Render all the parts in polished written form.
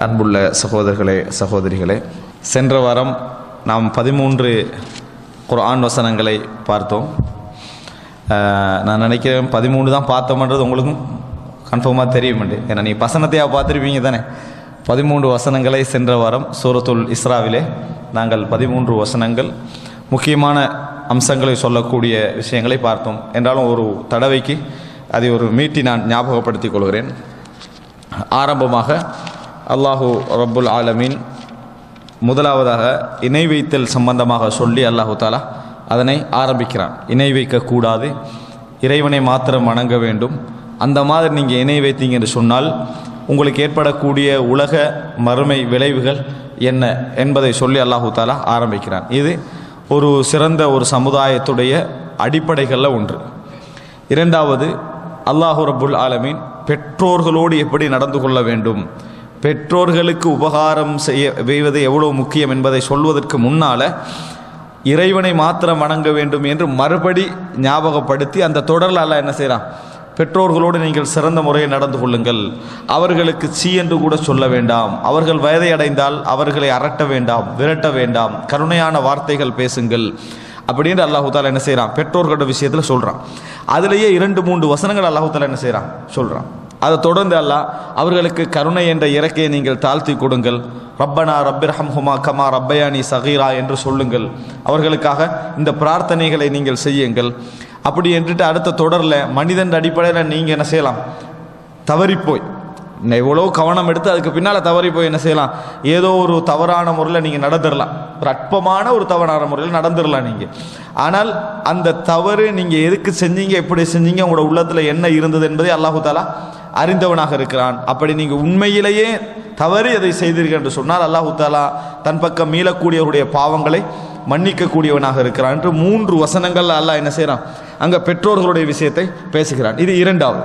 அன்புள்ள சகோதரர்களே சகோதரிகளே, சென்ற வாரம் நாம் 13 குர்ஆன் வசனங்களை பார்த்தோம். நான் நினைக்கிறேன் 13 தான் பார்த்தோம்ன்றது உங்களுக்கும் கன்ஃபார்மாக தெரியும். ஏன்னா நீ வசனத்தையாக பார்த்துருப்பீங்க தானே. 13 வசனங்களை சென்ற வாரம் சூரத்துல் இஸ்ராவிலே நாங்கள் 13 வசனங்கள் முக்கியமான அம்சங்களை சொல்லக்கூடிய விஷயங்களை பார்த்தோம். என்றாலும் ஒரு தடவைக்கு அதை ஒரு மீட்டி நான் ஞாபகப்படுத்திக் கொள்கிறேன். ஆரம்பமாக அல்லாஹு ரப்புல் ஆலமீன் முதலாவதாக இணை வைத்தல் சம்பந்தமாக சொல்லி அல்லாஹு தாலா அதனை ஆரம்பிக்கிறான். இணை வைக்கக்கூடாது, இறைவனை மாத்திரம் வணங்க வேண்டும். அந்த மாதிரி நீங்கள் இணை வைத்தீங்க என்று சொன்னால் உங்களுக்கு ஏற்படக்கூடிய உலக மறுமை விளைவுகள் என்ன என்பதை சொல்லி அல்லாஹு தாலா ஆரம்பிக்கிறான். இது ஒரு சிறந்த ஒரு சமுதாயத்துடைய அடிப்படைகளில் ஒன்று. இரண்டாவது, அல்லாஹு ரப்புல் ஆலமீன் பெற்றோர்களோடு எப்படி நடந்து கொள்ள வேண்டும், பெற்றோர்களுக்கு உபகாரம் செய்வது எவ்வளவு முக்கியம் என்பதை சொல்வதற்கு முன்னால் இறைவனை மாத்திரம் வணங்க வேண்டும் என்று மறுபடி ஞாபகப்படுத்தி அந்த தொடரில் அல்லாஹ் என்ன செய்கிறான், பெற்றோர்களோடு நீங்கள் சிறந்த முறையில் நடந்து கொள்ளுங்கள், அவர்களுக்கு சீ என்று கூட சொல்ல வேண்டாம், அவர்கள் வயதை அடைந்தால் அவர்களை அரட்ட வேண்டாம், விரட்ட வேண்டாம், கருணையான வார்த்தைகள் பேசுங்கள் அப்படின்னு அல்லாஹு தாலா என்ன செய்கிறான், பெற்றோர்களோட விஷயத்தில் சொல்கிறான். அதுலேயே 2-3 வசனங்கள் அல்லாஹு தாலா என்ன செய்கிறான் சொல்கிறான். அதை தொடர்ந்து அல்லாஹ் அவர்களுக்கு கருணை என்ற இறக்கையை நீங்கள் தாழ்த்தி கொடுங்கள், ரப்பனா ரப்பிர்ஹம்ஹுமா கமா ரப்பயானி சகீரா என்று சொல்லுங்கள், அவர்களுக்காக இந்த பிரார்த்தனைகளை நீங்கள் செய்யுங்கள் அப்படி என்றுட்டு அடுத்த தொடரில் மனிதன் அடிப்படையில் நீங்கள் என்ன செய்யலாம், தவறிப்போய் எவ்வளோ கவனம் எடுத்து அதுக்கு பின்னால் தவறி போய் என்ன செய்யலாம், ஏதோ ஒரு தவறான முறையில் நீங்கள் நடந்துடலாம், ஒரு அற்பமான ஒரு தவறான முறையில் நடந்துடலாம் நீங்கள். ஆனால் அந்த தவறு நீங்கள் எதுக்கு செஞ்சீங்க, எப்படி செஞ்சீங்க, உங்களோட உள்ளத்தில் என்ன இருந்தது என்பதை அல்லாஹு தாலா அறிந்தவனாக இருக்கிறான். அப்படி நீங்கள் உண்மையிலேயே தவறு எதை செய்தீர்கள் என்று சொன்னால் அல்லாஹு தாலா தன் பக்கம் மீளக்கூடியவருடைய பாவங்களை மன்னிக்கக்கூடியவனாக இருக்கிறான் என்று 3 வசனங்கள் அல்லாஹ் என்ன செய்கிறான், அங்கே பெற்றோர்களுடைய விஷயத்தை பேசுகிறான். இது இரண்டாவது.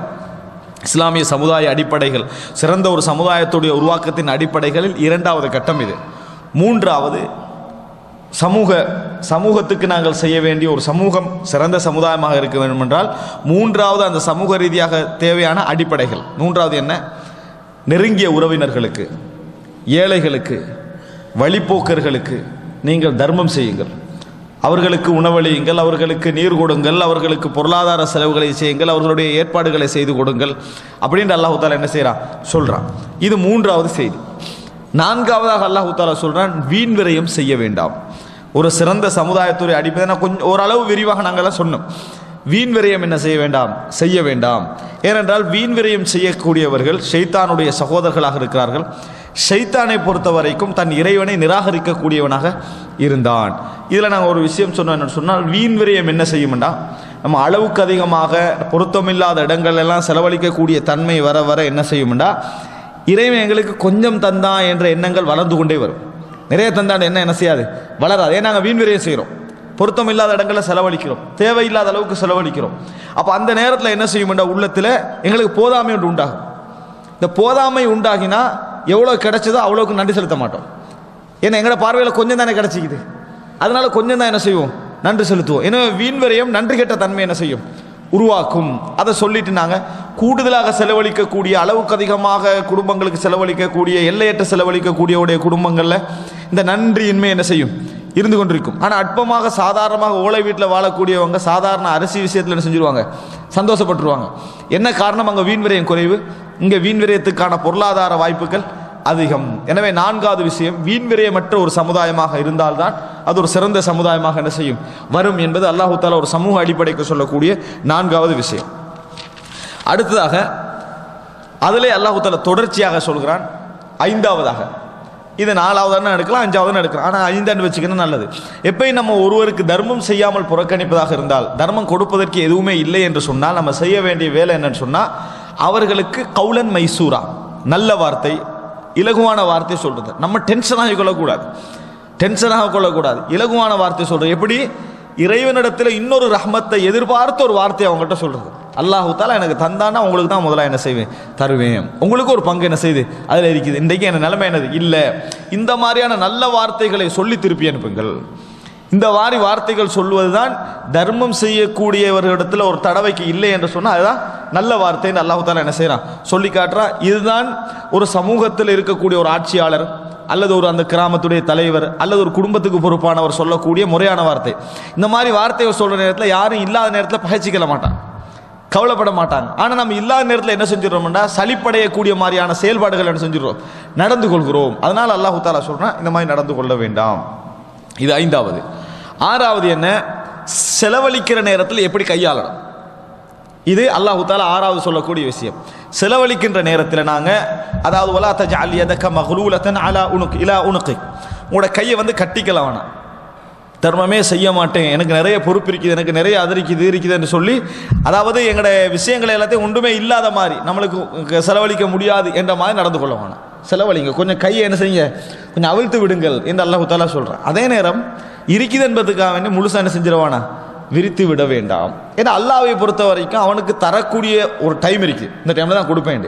இஸ்லாமிய சமுதாய அடிப்படைகள், சிறந்த ஒரு சமுதாயத்துடைய உருவாக்கத்தின் அடிப்படைகளில் இரண்டாவது கட்டம் இது. மூன்றாவது, சமூகத்துக்கு நாங்கள் செய்ய வேண்டிய ஒரு சமூகம் சிறந்த சமுதாயமாக இருக்க வேண்டும் என்றால் மூன்றாவது அந்த சமூக ரீதியாக தேவையான அடிப்படைகள். மூன்றாவது என்ன, நெருங்கிய உறவினர்களுக்கு, ஏழைகளுக்கு, வழிப்போக்கர்களுக்கு நீங்கள் தர்மம் செய்யுங்கள், அவர்களுக்கு உணவளியுங்கள், அவர்களுக்கு நீர் கொடுங்கள், அவர்களுக்கு பொருளாதார செலவுகளை செய்யுங்கள், அவர்களுடைய ஏற்பாடுகளை செய்து கொடுங்கள் அப்படின்ற அல்லாஹு தாலா என்ன செய்கிறான் சொல்கிறான். இது மூன்றாவது செய்தி. நான்காவதாக அல்லாஹு தாலா சொல்கிறான், வீண் விரயம் செய்ய வேண்டாம். ஒரு சிறந்த சமுதாயத்துடைய அடிப்படை கொஞ்சம் ஓரளவு விரிவாக நாங்கள்லாம் சொன்னோம். வீண் விரயம் என்ன செய்ய வேண்டாம். ஏனென்றால் வீண் விரயம் செய்யக்கூடியவர்கள் ஷைத்தானுடைய சகோதரர்களாக இருக்கிறார்கள். ஷைத்தானை பொறுத்த வரைக்கும் தன் இறைவனை நிராகரிக்கக்கூடியவனாக இருந்தான். இதில் நாங்கள் ஒரு விஷயம் சொன்னோம் சொன்னால், வீண் விரயம் என்ன செய்யும்டா, நம்ம அளவுக்கு அதிகமாக பொருத்தமில்லாத இடங்கள் எல்லாம் செலவழிக்கக்கூடிய தன்மை வர வர என்ன செய்யும்டா, இறைவன் எங்களுக்கு கொஞ்சம் தந்தான் என்ற எண்ணங்கள் வளர்ந்து கொண்டே வரும். நிறைய தந்தான் என்ன செய்யாது, வளராது. ஏன் நாங்கள் வீண் விரயம் செய்கிறோம், பொருத்தம் இல்லாத இடங்களில் செலவழிக்கிறோம், தேவையில்லாத அளவுக்கு செலவழிக்கிறோம். அப்போ அந்த நேரத்தில் என்ன செய்யும்டா, உள்ளத்தில் எங்களுக்கு போதாமை ஒன்று உண்டாகும். இந்த போதாமை உண்டாகினா எவ்வளோ கிடைச்சதோ அவ்வளோக்கு நன்றி செலுத்த மாட்டோம். ஏன்னா எங்களோட பார்வையில் கொஞ்சம் தானே கிடைச்சிக்குது, அதனால கொஞ்சம் தான் என்ன செய்வோம், நன்றி செலுத்துவோம். எனவே வீண் விரயம் நன்றி கெட்ட தன்மை என்ன செய்யும், உருவாக்கும். அதை சொல்லிட்டு நாங்கள் கூடுதலாக செலவழிக்கக்கூடிய, அளவுக்கு அதிகமாக குடும்பங்களுக்கு செலவழிக்கக்கூடிய, எல்லையற்ற செலவழிக்கக்கூடிய குடும்பங்களில் இந்த நன்றியின்மை என்ன செய்யும், இருந்து கொண்டிருக்கும். ஆனால் அற்பமாக சாதாரணமாக ஓலை வீட்டில் வாழக்கூடியவங்க சாதாரண அரிசி விஷயத்தில் என்ன செஞ்சுருவாங்க, சந்தோஷப்பட்டுருவாங்க. என்ன காரணம், அங்கே வீண் விரயம் குறைவு, இங்கே வீண் விரயத்துக்கான பொருளாதார வாய்ப்புகள் அதிகம். எனவே நான்காவது விஷயம், வீண் விரயமற்ற ஒரு சமுதாயமாக இருந்தால்தான் அது ஒரு சிறந்த சமுதாயமாக என்ன செய்யும் வரும் என்பது அல்லாஹு தாலா ஒரு சமூக அடிப்படைக்கு சொல்லக்கூடிய நான்காவது விஷயம். அடுத்ததாக அதிலே அல்லாஹு தாலா தொடர்ச்சியாக சொல்கிறான். ஐந்தாவதாக, இது 4வது எடுக்கலாம், 5வது எடுக்கலாம், ஆனால் 5 வச்சுக்கணும் நல்லது. எப்பயும் நம்ம ஒருவருக்கு தர்மம் செய்யாமல் புறக்கணிப்பதாக இருந்தால், தர்மம் கொடுப்பதற்கு எதுவுமே இல்லை என்று சொன்னால் நம்ம செய்ய வேண்டிய வேலை என்னன்னு சொன்னால், அவர்களுக்கு கவுலன் மைசூரா, நல்ல வார்த்தை, இலகுவான வார்த்தை சொல்றது. நம்ம டென்ஷனாக கொள்ளக்கூடாது, இலகுவான வார்த்தை சொல்றது. எப்படி, இறைவனிடத்தில் இன்னொரு ரஹ்மத்தை எதிர்பார்த்த ஒரு வார்த்தை அவங்கள்ட்ட சொல்றது. அல்லாஹு தாலா எனக்கு தந்தானா உங்களுக்கு தான் முதல்ல என்ன செய்வேன், தருவேன், உங்களுக்கு ஒரு பங்கு என்ன செய்யுது அதில் இருக்குது, இன்றைக்கு என்ன நிலைமை என்னது இல்லை, இந்த மாதிரியான நல்ல வார்த்தைகளை சொல்லி திருப்பி அனுப்புங்கள். இந்த மாதிரி வார்த்தைகள் சொல்வது தான் தர்மம் செய்யக்கூடியவர்களிடத்தில் ஒரு தடவைக்கு இல்லை என்று சொன்னால் அதுதான் நல்ல வார்த்தைன்னு அல்லாஹ் தஆலா என்ன செய்கிறான் சொல்லி காட்டுறான். இதுதான் ஒரு சமூகத்தில் இருக்கக்கூடிய ஒரு ஆட்சியாளர் அல்லது ஒரு அந்த கிராமத்துடைய தலைவர் அல்லது ஒரு குடும்பத்துக்கு பொறுப்பானவர் சொல்லக்கூடிய முறையான வார்த்தை. இந்த மாதிரி வார்த்தையை சொல்கிற நேரத்தில் யாரும் இல்லாத நேரத்தில் பகைச்சிக்கல மாட்டான், கவலைப்பட மாட்டாங்க. ஆனால் நம்ம இல்லாத நேரத்தில் என்ன செஞ்சிடறோம்னா சலிப்படையக்கூடிய மாதிரியான செயல்பாடுகள் என்ன செஞ்சிடறோம், நடந்து கொள்கிறோம். அதனால் அல்லாஹ் தஆலா சொல்கிறான் இந்த மாதிரி நடந்து கொள்ள வேண்டாம். இது 5வது. 6வது என்ன, செலவழிக்கிற நேரத்தில் எப்படி கையாளணும். இது அல்லாஹ் தஆலா 6வது சொல்லக்கூடிய விஷயம். செலவழிக்கின்ற நேரத்தில் நாங்கள் அதாவது வலா தஜஅல் யதக மக்லூலத்தன் அலா உனுக் இலா உனுகிக், உங்களோட கையை வந்து கட்டிக்கலாம் வேணாம். தர்மமே செய்ய மாட்டேன், எனக்கு நிறைய பொறுப்பு இருக்குது, எனக்கு நிறைய அது இருக்குதுன்னு சொல்லி அதாவது எங்களோட விஷயங்களை எல்லாத்தையும் ஒன்றுமே இல்லாத மாதிரி நம்மளுக்கு செலவழிக்க முடியாது என்ற மாதிரி நடந்து கொள்ள வேணாம். செலவழிங்க, கொஞ்சம் கையை என்ன செய்யுங்க, கொஞ்சம் அவிழ்த்து விடுங்கள் என்று அல்லாஹ் தஆலா சொல்கிறான். அதே நேரம் இருக்குது என்பதுக்காக வேண்டி முழுசாக என்ன செஞ்சிடவானா, விரித்து விட வேண்டாம். ஏன்னா அல்லாஹ்வை பொறுத்த வரைக்கும் அவனுக்கு தரக்கூடிய ஒரு டைம் இருக்குது, இந்த டைமில் தான் கொடுப்பேன்.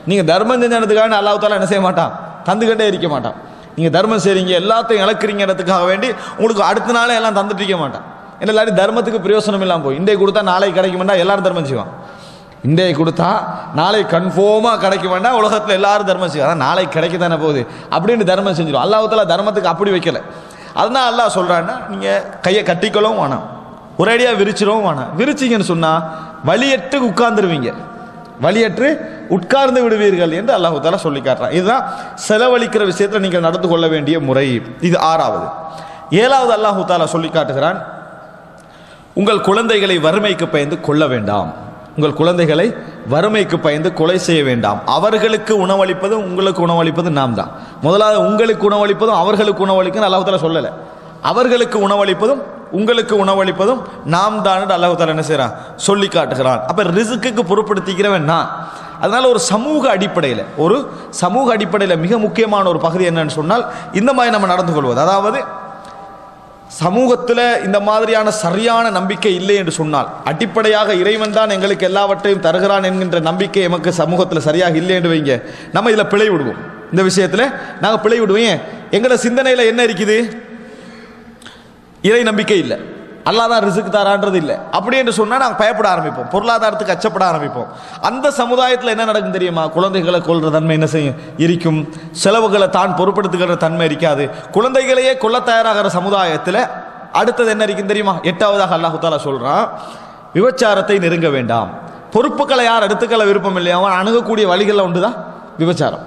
நீங்கள் தர்மம் செஞ்சதுக்காக அல்லாஹ் தஆலா என்ன செய்ய மாட்டான், தந்துக்கிட்டே இருக்க மாட்டான். நீங்கள் தர்மம் செய்கிறீங்க எல்லாத்தையும் இழக்கிறீங்கிறதுக்காக வேண்டி உங்களுக்கு அடுத்த நாளே எல்லாம் தந்துட்டு இருக்க மாட்டான். ஏன்னா எல்லாரும் தர்மத்துக்கு பிரயோசனம் இல்லாமல் போய் இன்றைக்கு கொடுத்தா நாளைக்கு கிடைக்குமெண்டா எல்லாரும் தர்மம் செய்வான். இன்றைக்கு கொடுத்தா நாளை கன்ஃபார்மாக கிடைக்க வேண்டாம், உலகத்தில் எல்லாரும் தர்மம் செய்வாங்க, அதான் நாளைக்கு கிடைக்க தானே போகுது அப்படின்னு தர்மம் செஞ்சிடும். அல்லாஹ் தஆலா தர்மத்துக்கு அப்படி வைக்கல. அதனால் அல்லாஹ் சொல்கிறான்னா நீங்கள் கையை கட்டிக்கொள்ளவும் வேணாம், ஒரேடியாக விரிச்சிடவும் வேணாம். விரிச்சிங்கன்னு சொன்னால் வழியற்று உட்கார்ந்துருவீங்க, வழியற்று உட்கார்ந்து விடுவீர்கள் என்று அல்லாஹ் தஆலா சொல்லி காட்டுறான். இதுதான் செலவழிக்கிற விஷயத்தில் நீங்கள் நடந்து கொள்ள வேண்டிய முறை. இது 6வது. 7வது அல்லாஹ் தஆலா சொல்லி காட்டுகிறான், உங்கள் குழந்தைகளை வறுமைக்கு பயந்து கொள்ள வேண்டாம். உங்கள் குழந்தைகளை வறுமைக்கு பயந்து கொலை செய்ய வேண்டாம். அவர்களுக்கு உணவளிப்பதும் உங்களுக்கு உணவளிப்பதும் நாம் தான். முதலாவது உங்களுக்கு உணவளிப்பதும் அவர்களுக்கு உணவளிக்கும் அல்லாஹ் தஆலா சொல்லலை, அவர்களுக்கு உணவளிப்பதும் உங்களுக்கு உணவளிப்பதும் நாம் தான் அல்லாஹ் தஆலா என்ன செய்கிறான், சொல்லி காட்டுகிறான். அப்போ ரிஸ்க்குக்கு பொறுப்படுத்திக்கிறவன் நான். அதனால ஒரு சமூக அடிப்படையில் மிக முக்கியமான ஒரு பகுதி என்னன்னு சொன்னால் இந்த மாதிரி நம்ம நடந்து கொள்வது. அதாவது சமூகத்தில் இந்த மாதிரியான சரியான நம்பிக்கை இல்லை என்று சொன்னால், அடிப்படையாக இறைவன் தான் எங்களுக்கு எல்லாவற்றையும் தருகிறான் என்கின்ற நம்பிக்கை எமக்கு சமூகத்தில் சரியாக இல்லை என்று வைங்க, நம்ம இதில் பிழை விடுவோம். இந்த விஷயத்தில் நாங்கள் பிழை விடுவோம். எங்களோட சிந்தனையில் என்ன இருக்குது, இறை நம்பிக்கை இல்லை, அல்லாஹ் தான் ரிஸ்க் தரான்றது இல்லை. அப்படி என்று சொன்னால் நாங்கள் பயப்பட ஆரம்பிப்போம், பொருளாதாரத்துக்கு அச்சப்பட ஆரம்பிப்போம். அந்த சமுதாயத்தில் என்ன நடக்கும் தெரியுமா, குழந்தைகளை கொள்கிற தன்மை என்ன செய்யும் இருக்கும், செலவுகளை தான் பொறுப்படுத்துகிற தன்மை இருக்காது. குழந்தைகளையே கொல்ல தயாராகிற சமுதாயத்தில் அடுத்தது என்ன இருக்கும் தெரியுமா, 8வதாக அல்லாஹ் தஆலா சொல்கிறான், விபச்சாரத்தை நெருங்க வேண்டாம். பொறுப்புகளை யார் எடுத்துக்கொள்ள விருப்பம் இல்லையா, அவன் அணுகக்கூடிய வழிகளில் ஒன்று தான் விபச்சாரம்.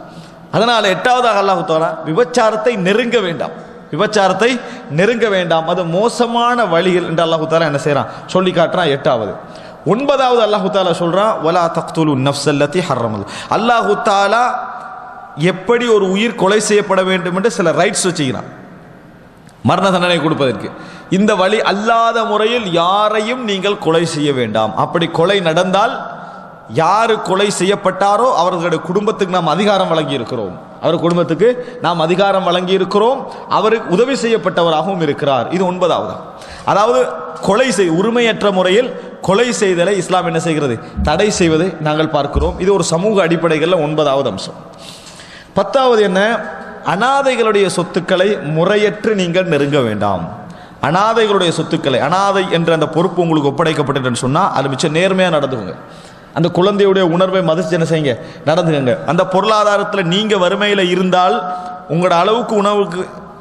அதனால் 8வதாக அல்லாஹ் தஆலா விபச்சாரத்தை நெருங்க வேண்டாம், விபச்சாரத்தை நெருங்க வேண்டாம், அது மோசமான வழிகள் என்று அல்லாஹ் தஆலா என்ன செய்கிறான், சொல்லி காட்டுறான். 8வது. 9வது அல்லாஹ் தஆலா சொல்றான், வலா தக்துலு நஃப்ஸல்லதி ஹர்ரமல். அல்லாஹ் தஆலா எப்படி ஒரு உயிர் கொலை செய்யப்பட வேண்டும் என்று சில ரைட்ஸ் வச்சுக்கிறான், மரண தண்டனை கொடுப்பதற்கு. இந்த வழி அல்லாத முறையில் யாரையும் நீங்கள் கொலை செய்ய வேண்டாம். அப்படி கொலை நடந்தால் யாரு கொலை செய்யப்பட்டாரோ அவர்களுடைய குடும்பத்துக்கு நாம் அதிகாரம் வழங்கி இருக்கிறோம், அவர் குடும்பத்துக்கு நாம் அதிகாரம் வழங்கி இருக்கிறோம், அவருக்கு உதவி செய்யப்பட்டவராகவும் இருக்கிறார். இது 9வது. அதாவது கொலை உரிமையற்ற முறையில் கொலை செய்தலை இஸ்லாம் என்ன செய்கிறது, தடை செய்வதை நாங்கள் பார்க்கிறோம். இது ஒரு சமூக அடிப்படைகளில் 9வது அம்சம். 10வது என்ன, அனாதைகளுடைய சொத்துக்களை முறையற்று நீங்கள் நெருங்க வேண்டாம். அனாதைகளுடைய சொத்துக்களை, அனாதை என்ற அந்த பொறுப்பு உங்களுக்கு ஒப்படைக்கப்பட்டதுன்னு சொன்னால் அது மிச்சம் நேர்மையாக நடந்துக்குங்க. அந்த குழந்தையுடைய உணர்வை மதிச்சு என்ன செய்யுங்க, நடந்துக்கங்க. அந்த பொருளாதாரத்தில் நீங்கள் வறுமையில் இருந்தால் உங்களோட அளவுக்கு உணவுக்கு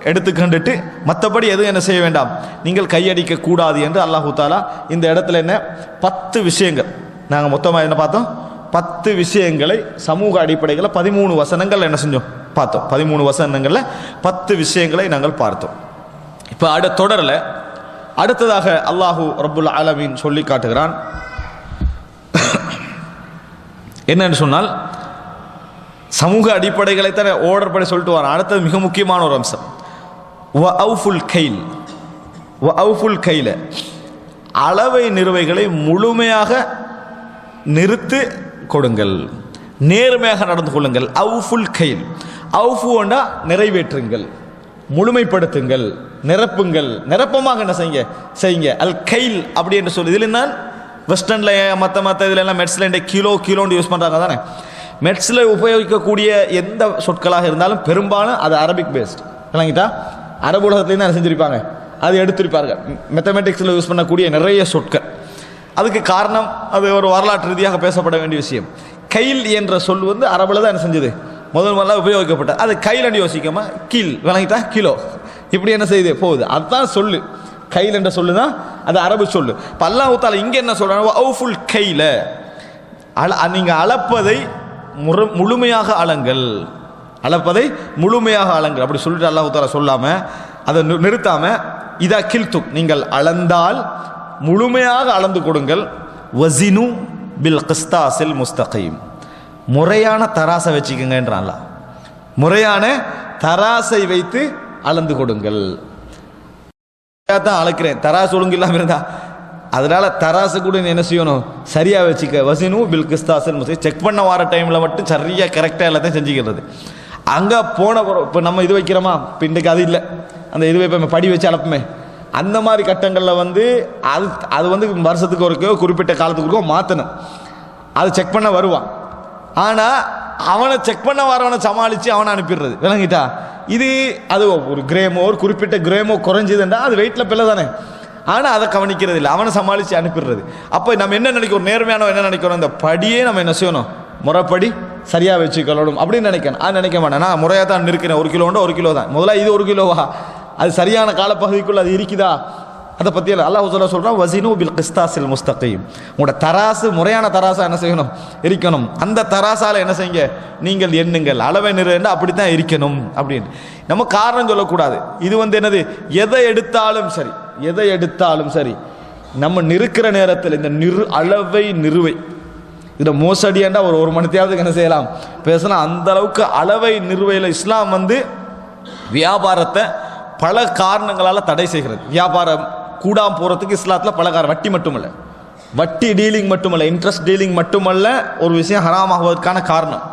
எடுத்துக்கண்டுட்டு மற்றபடி எதுவும் என்ன செய்ய வேண்டாம், நீங்கள் கையடிக்க கூடாது என்று அல்லாஹ் தஆலா இந்த இடத்துல என்ன 10 விஷயங்கள் நாங்கள் மொத்தமாக என்ன பார்த்தோம், 10 விஷயங்களை சமூக அடிப்படைகளில் 13 வசனங்கள் என்ன செஞ்சோம் பார்த்தோம். 13 வசனங்களில் 10 விஷயங்களை நாங்கள் பார்த்தோம். இப்போ தொடரில் அடுத்ததாக அல்லாஹு ரப்புல் ஆலமீன் சொல்லி காட்டுகிறான். என்னன்னு சொன்னால் சமூக அடிப்படைகளை தான் ஆர்டர் பண்ணி சொல்லிட்டு வரான். அடுத்தது மிக முக்கியமான ஒரு அம்சம், அளவை நிறுவைகளை முழுமையாக நிறுத்து கொடுங்கள், நேர்மையாக நடந்து கொள்ளுங்கள். அவுஃபுல் கைல், அவுஃபுண்டா நிறைவேற்றுங்கள், முழுமைப்படுத்துங்கள், நிரப்புங்கள், நிரப்பமாக என்ன செய்யுங்க. அல் கைல் அப்படி என்று சொல்லி, இதில் நான் வெஸ்டர்னில் மற்ற இதில் எல்லாம் மெட்ஸில் கிலோன்னு யூஸ் பண்ணுறாங்க தானே. மெட்ஸில் உபயோகிக்கக்கூடிய எந்த சொற்களாக இருந்தாலும் பெரும்பாலும் அது அரபிக் பேஸ்ட் இல்லைங்கிட்டா, அரபு உலகத்துலேருந்து என்ன செஞ்சுருப்பாங்க, அது எடுத்திருப்பார்கள். மேத்தமெட்டிக்ஸில் யூஸ் பண்ணக்கூடிய நிறைய சொற்கள். அதுக்கு காரணம் அது ஒரு வரலாற்று ரீதியாக பேசப்பட வேண்டிய விஷயம். கைல் என்ற சொல் வந்து அரபில் தான் என்ன செஞ்சது, முதல்ல உபயோகிக்கப்பட்டது. அது கைலன்னு யோசிக்காம கீழ் விளங்கிட்டா கிலோ இப்படி என்ன செய்யுது போகுது, அதுதான் சொல்லு. கைல் என்ற சொல்லு தான் அது அரபு சொல்லு. இப்போ அல்லாஹ் தஆலா இங்கே என்ன சொல்றாங்க, அவுஃபுல் கைல, நீங்கள் அளப்பதை முழுமையாக அளங்கள், அளப்பதை முழுமையாக அளங்கள் அப்படி சொல்லிட்டு அல்லாஹ் தஆலா சொல்லாம அதை நிறுத்தாம இதா கில்துக், நீங்கள் அளந்தால் முழுமையாக அளந்து கொடுங்கள். வஸினு பில் கிஸ்தாஸில் முஸ்தகீம், முறையான தராசை வச்சுக்கங்கன்றான்ல, முறையான தராசை வைத்து அளந்து கொடுங்கள். தான் அளக்கிறேன், தராசு ஒழுங்கு இல்லாமல் இருந்தா அதனால தராசு கூட என்ன செய்யணும், சரியா வச்சுக்க. வஸினு பில் கிஸ்தாஸில் முஸ்தகீம், செக் பண்ண வர டைமில் மட்டும் சரியா கரெக்டாக எல்லாத்தையும் செஞ்சுக்கிறது. அங்கே போன இப்போ நம்ம இது வைக்கிறோமா, இப்போ இன்றைக்கு அது இல்லை, அந்த இது வைப்போமே படி வச்சு அளப்போமே, அந்த மாதிரி கட்டங்களில் வந்து அது வந்து வருஷத்துக்கு ஒருக்கோ குறிப்பிட்ட காலத்துக்கு ஒருக்கோ மாற்றணும். அது செக் பண்ண வருவான். ஆனால் அவனை செக் பண்ண வரவனை சமாளித்து அவனை அனுப்பிடுறது விளங்கிட்டா. இது அது ஒரு கிரேமோ ஒரு குறிப்பிட்ட கிரேமோ குறைஞ்சதுன்றா அது வெயிட்டில் பிள்ளை தானே, ஆனால் அதை கவனிக்கிறது இல்லை, அவனை சமாளித்து அனுப்பிடுறது. அப்போ நம்ம என்ன நினைக்கிறோம், நேர்மையான என்ன நினைக்கிறோம், இந்த படியே நம்ம என்ன செய்யணும், முறைப்படி சரியாக வச்சுக்கணும் அப்படின்னு நினைக்கணும். அது நினைக்க மாட்டேன், நான் முறையாக தான் இருக்கிறேன், 1 கிலோண்டா 1 கிலோ தான், முதல்ல இது 1 கிலோவா, அது சரியான காலப்பகுதிக்குள்ள அது இருக்குதா, அதை பற்றி அல்லாஹ் சொல்கிறான் வஸினு பில் கிஸ்தாஸில் முஸ்தகீம், உங்களோட தராசு முறையான தராசா என்ன செய்யணும், இருக்கணும். அந்த தராசால் என்ன செய்யுங்க, நீங்கள் எண்ணுங்கள், அளவை நிறுவன அப்படித்தான் இருக்கணும் அப்படின்னு. நம்ம காரணம் சொல்லக்கூடாது. இது வந்து என்னது, எதை எடுத்தாலும் சரி, எதை எடுத்தாலும் சரி, நம்ம நிறுக்கிற நேரத்தில் இந்த அளவை நிறுவை இதில் மோசடியாண்டா ஒரு மணித்தையாவது என்ன செய்யலாம் பேசலாம். அந்த அளவுக்கு அளவை நிறுவையில் இஸ்லாம் வந்து வியாபாரத்தை பல காரணங்களால் தடை செய்கிறது. வியாபாரம் கூடாமல் போகிறதுக்கு இஸ்லாத்தில் பல காரணம், வட்டி மட்டுமல்ல, வட்டி டீலிங் மட்டுமல்ல, இன்ட்ரெஸ்ட் டீலிங் மட்டுமல்ல, ஒரு விஷயம் ஹராமாகுவதற்கான காரணம்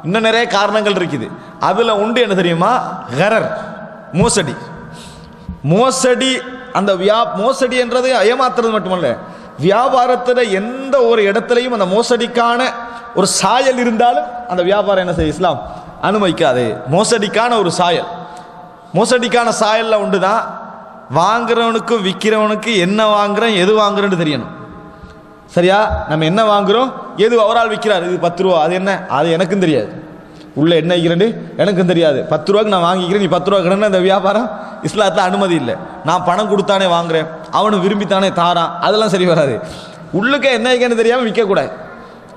இன்னும் நிறைய காரணங்கள் இருக்குது. அதில் உண்டு என்ன தெரியுமா, கரர், மோசடி. மோசடி அந்த மோசடி என்றது ஏமாத்துறது மட்டுமல்ல, வியாபாரத்தில் எந்த ஒரு இடத்துலையும் அந்த மோசடிக்கான ஒரு சாயல் இருந்தாலும் அந்த வியாபாரம் என்ன செய்ய இஸ்லாம் அனுமதிக்காது. மோசடிக்கான ஒரு சாயல், மோசடிக்கான சாயலில் உண்டு தான். வாங்குறவனுக்கும் விற்கிறவனுக்கு என்ன வாங்குறோம் எது வாங்குறோன்னு தெரியணும். சரியா, நம்ம என்ன வாங்குறோம் எது அவரால் விற்கிறார், இது 10 ரூபா, அது என்ன, அது எனக்கும் தெரியாது, உள்ள என்ன வைக்கிறேன்னு எனக்கும் தெரியாது. 10 ரூபாய்க்கு நான் வாங்கிக்கிறேன், நீ 10 ரூபா கிடன்னு அந்த வியாபாரம் இஸ்லாத்தில் அனுமதி இல்லை. நான் பணம் கொடுத்தானே வாங்குறேன், அவனு விரும்பித்தானே தாரான், அதெல்லாம் சரி வராது. உள்ளுக்க என்ன வைக்கன்னு தெரியாமல் விற்கக்கூடாது.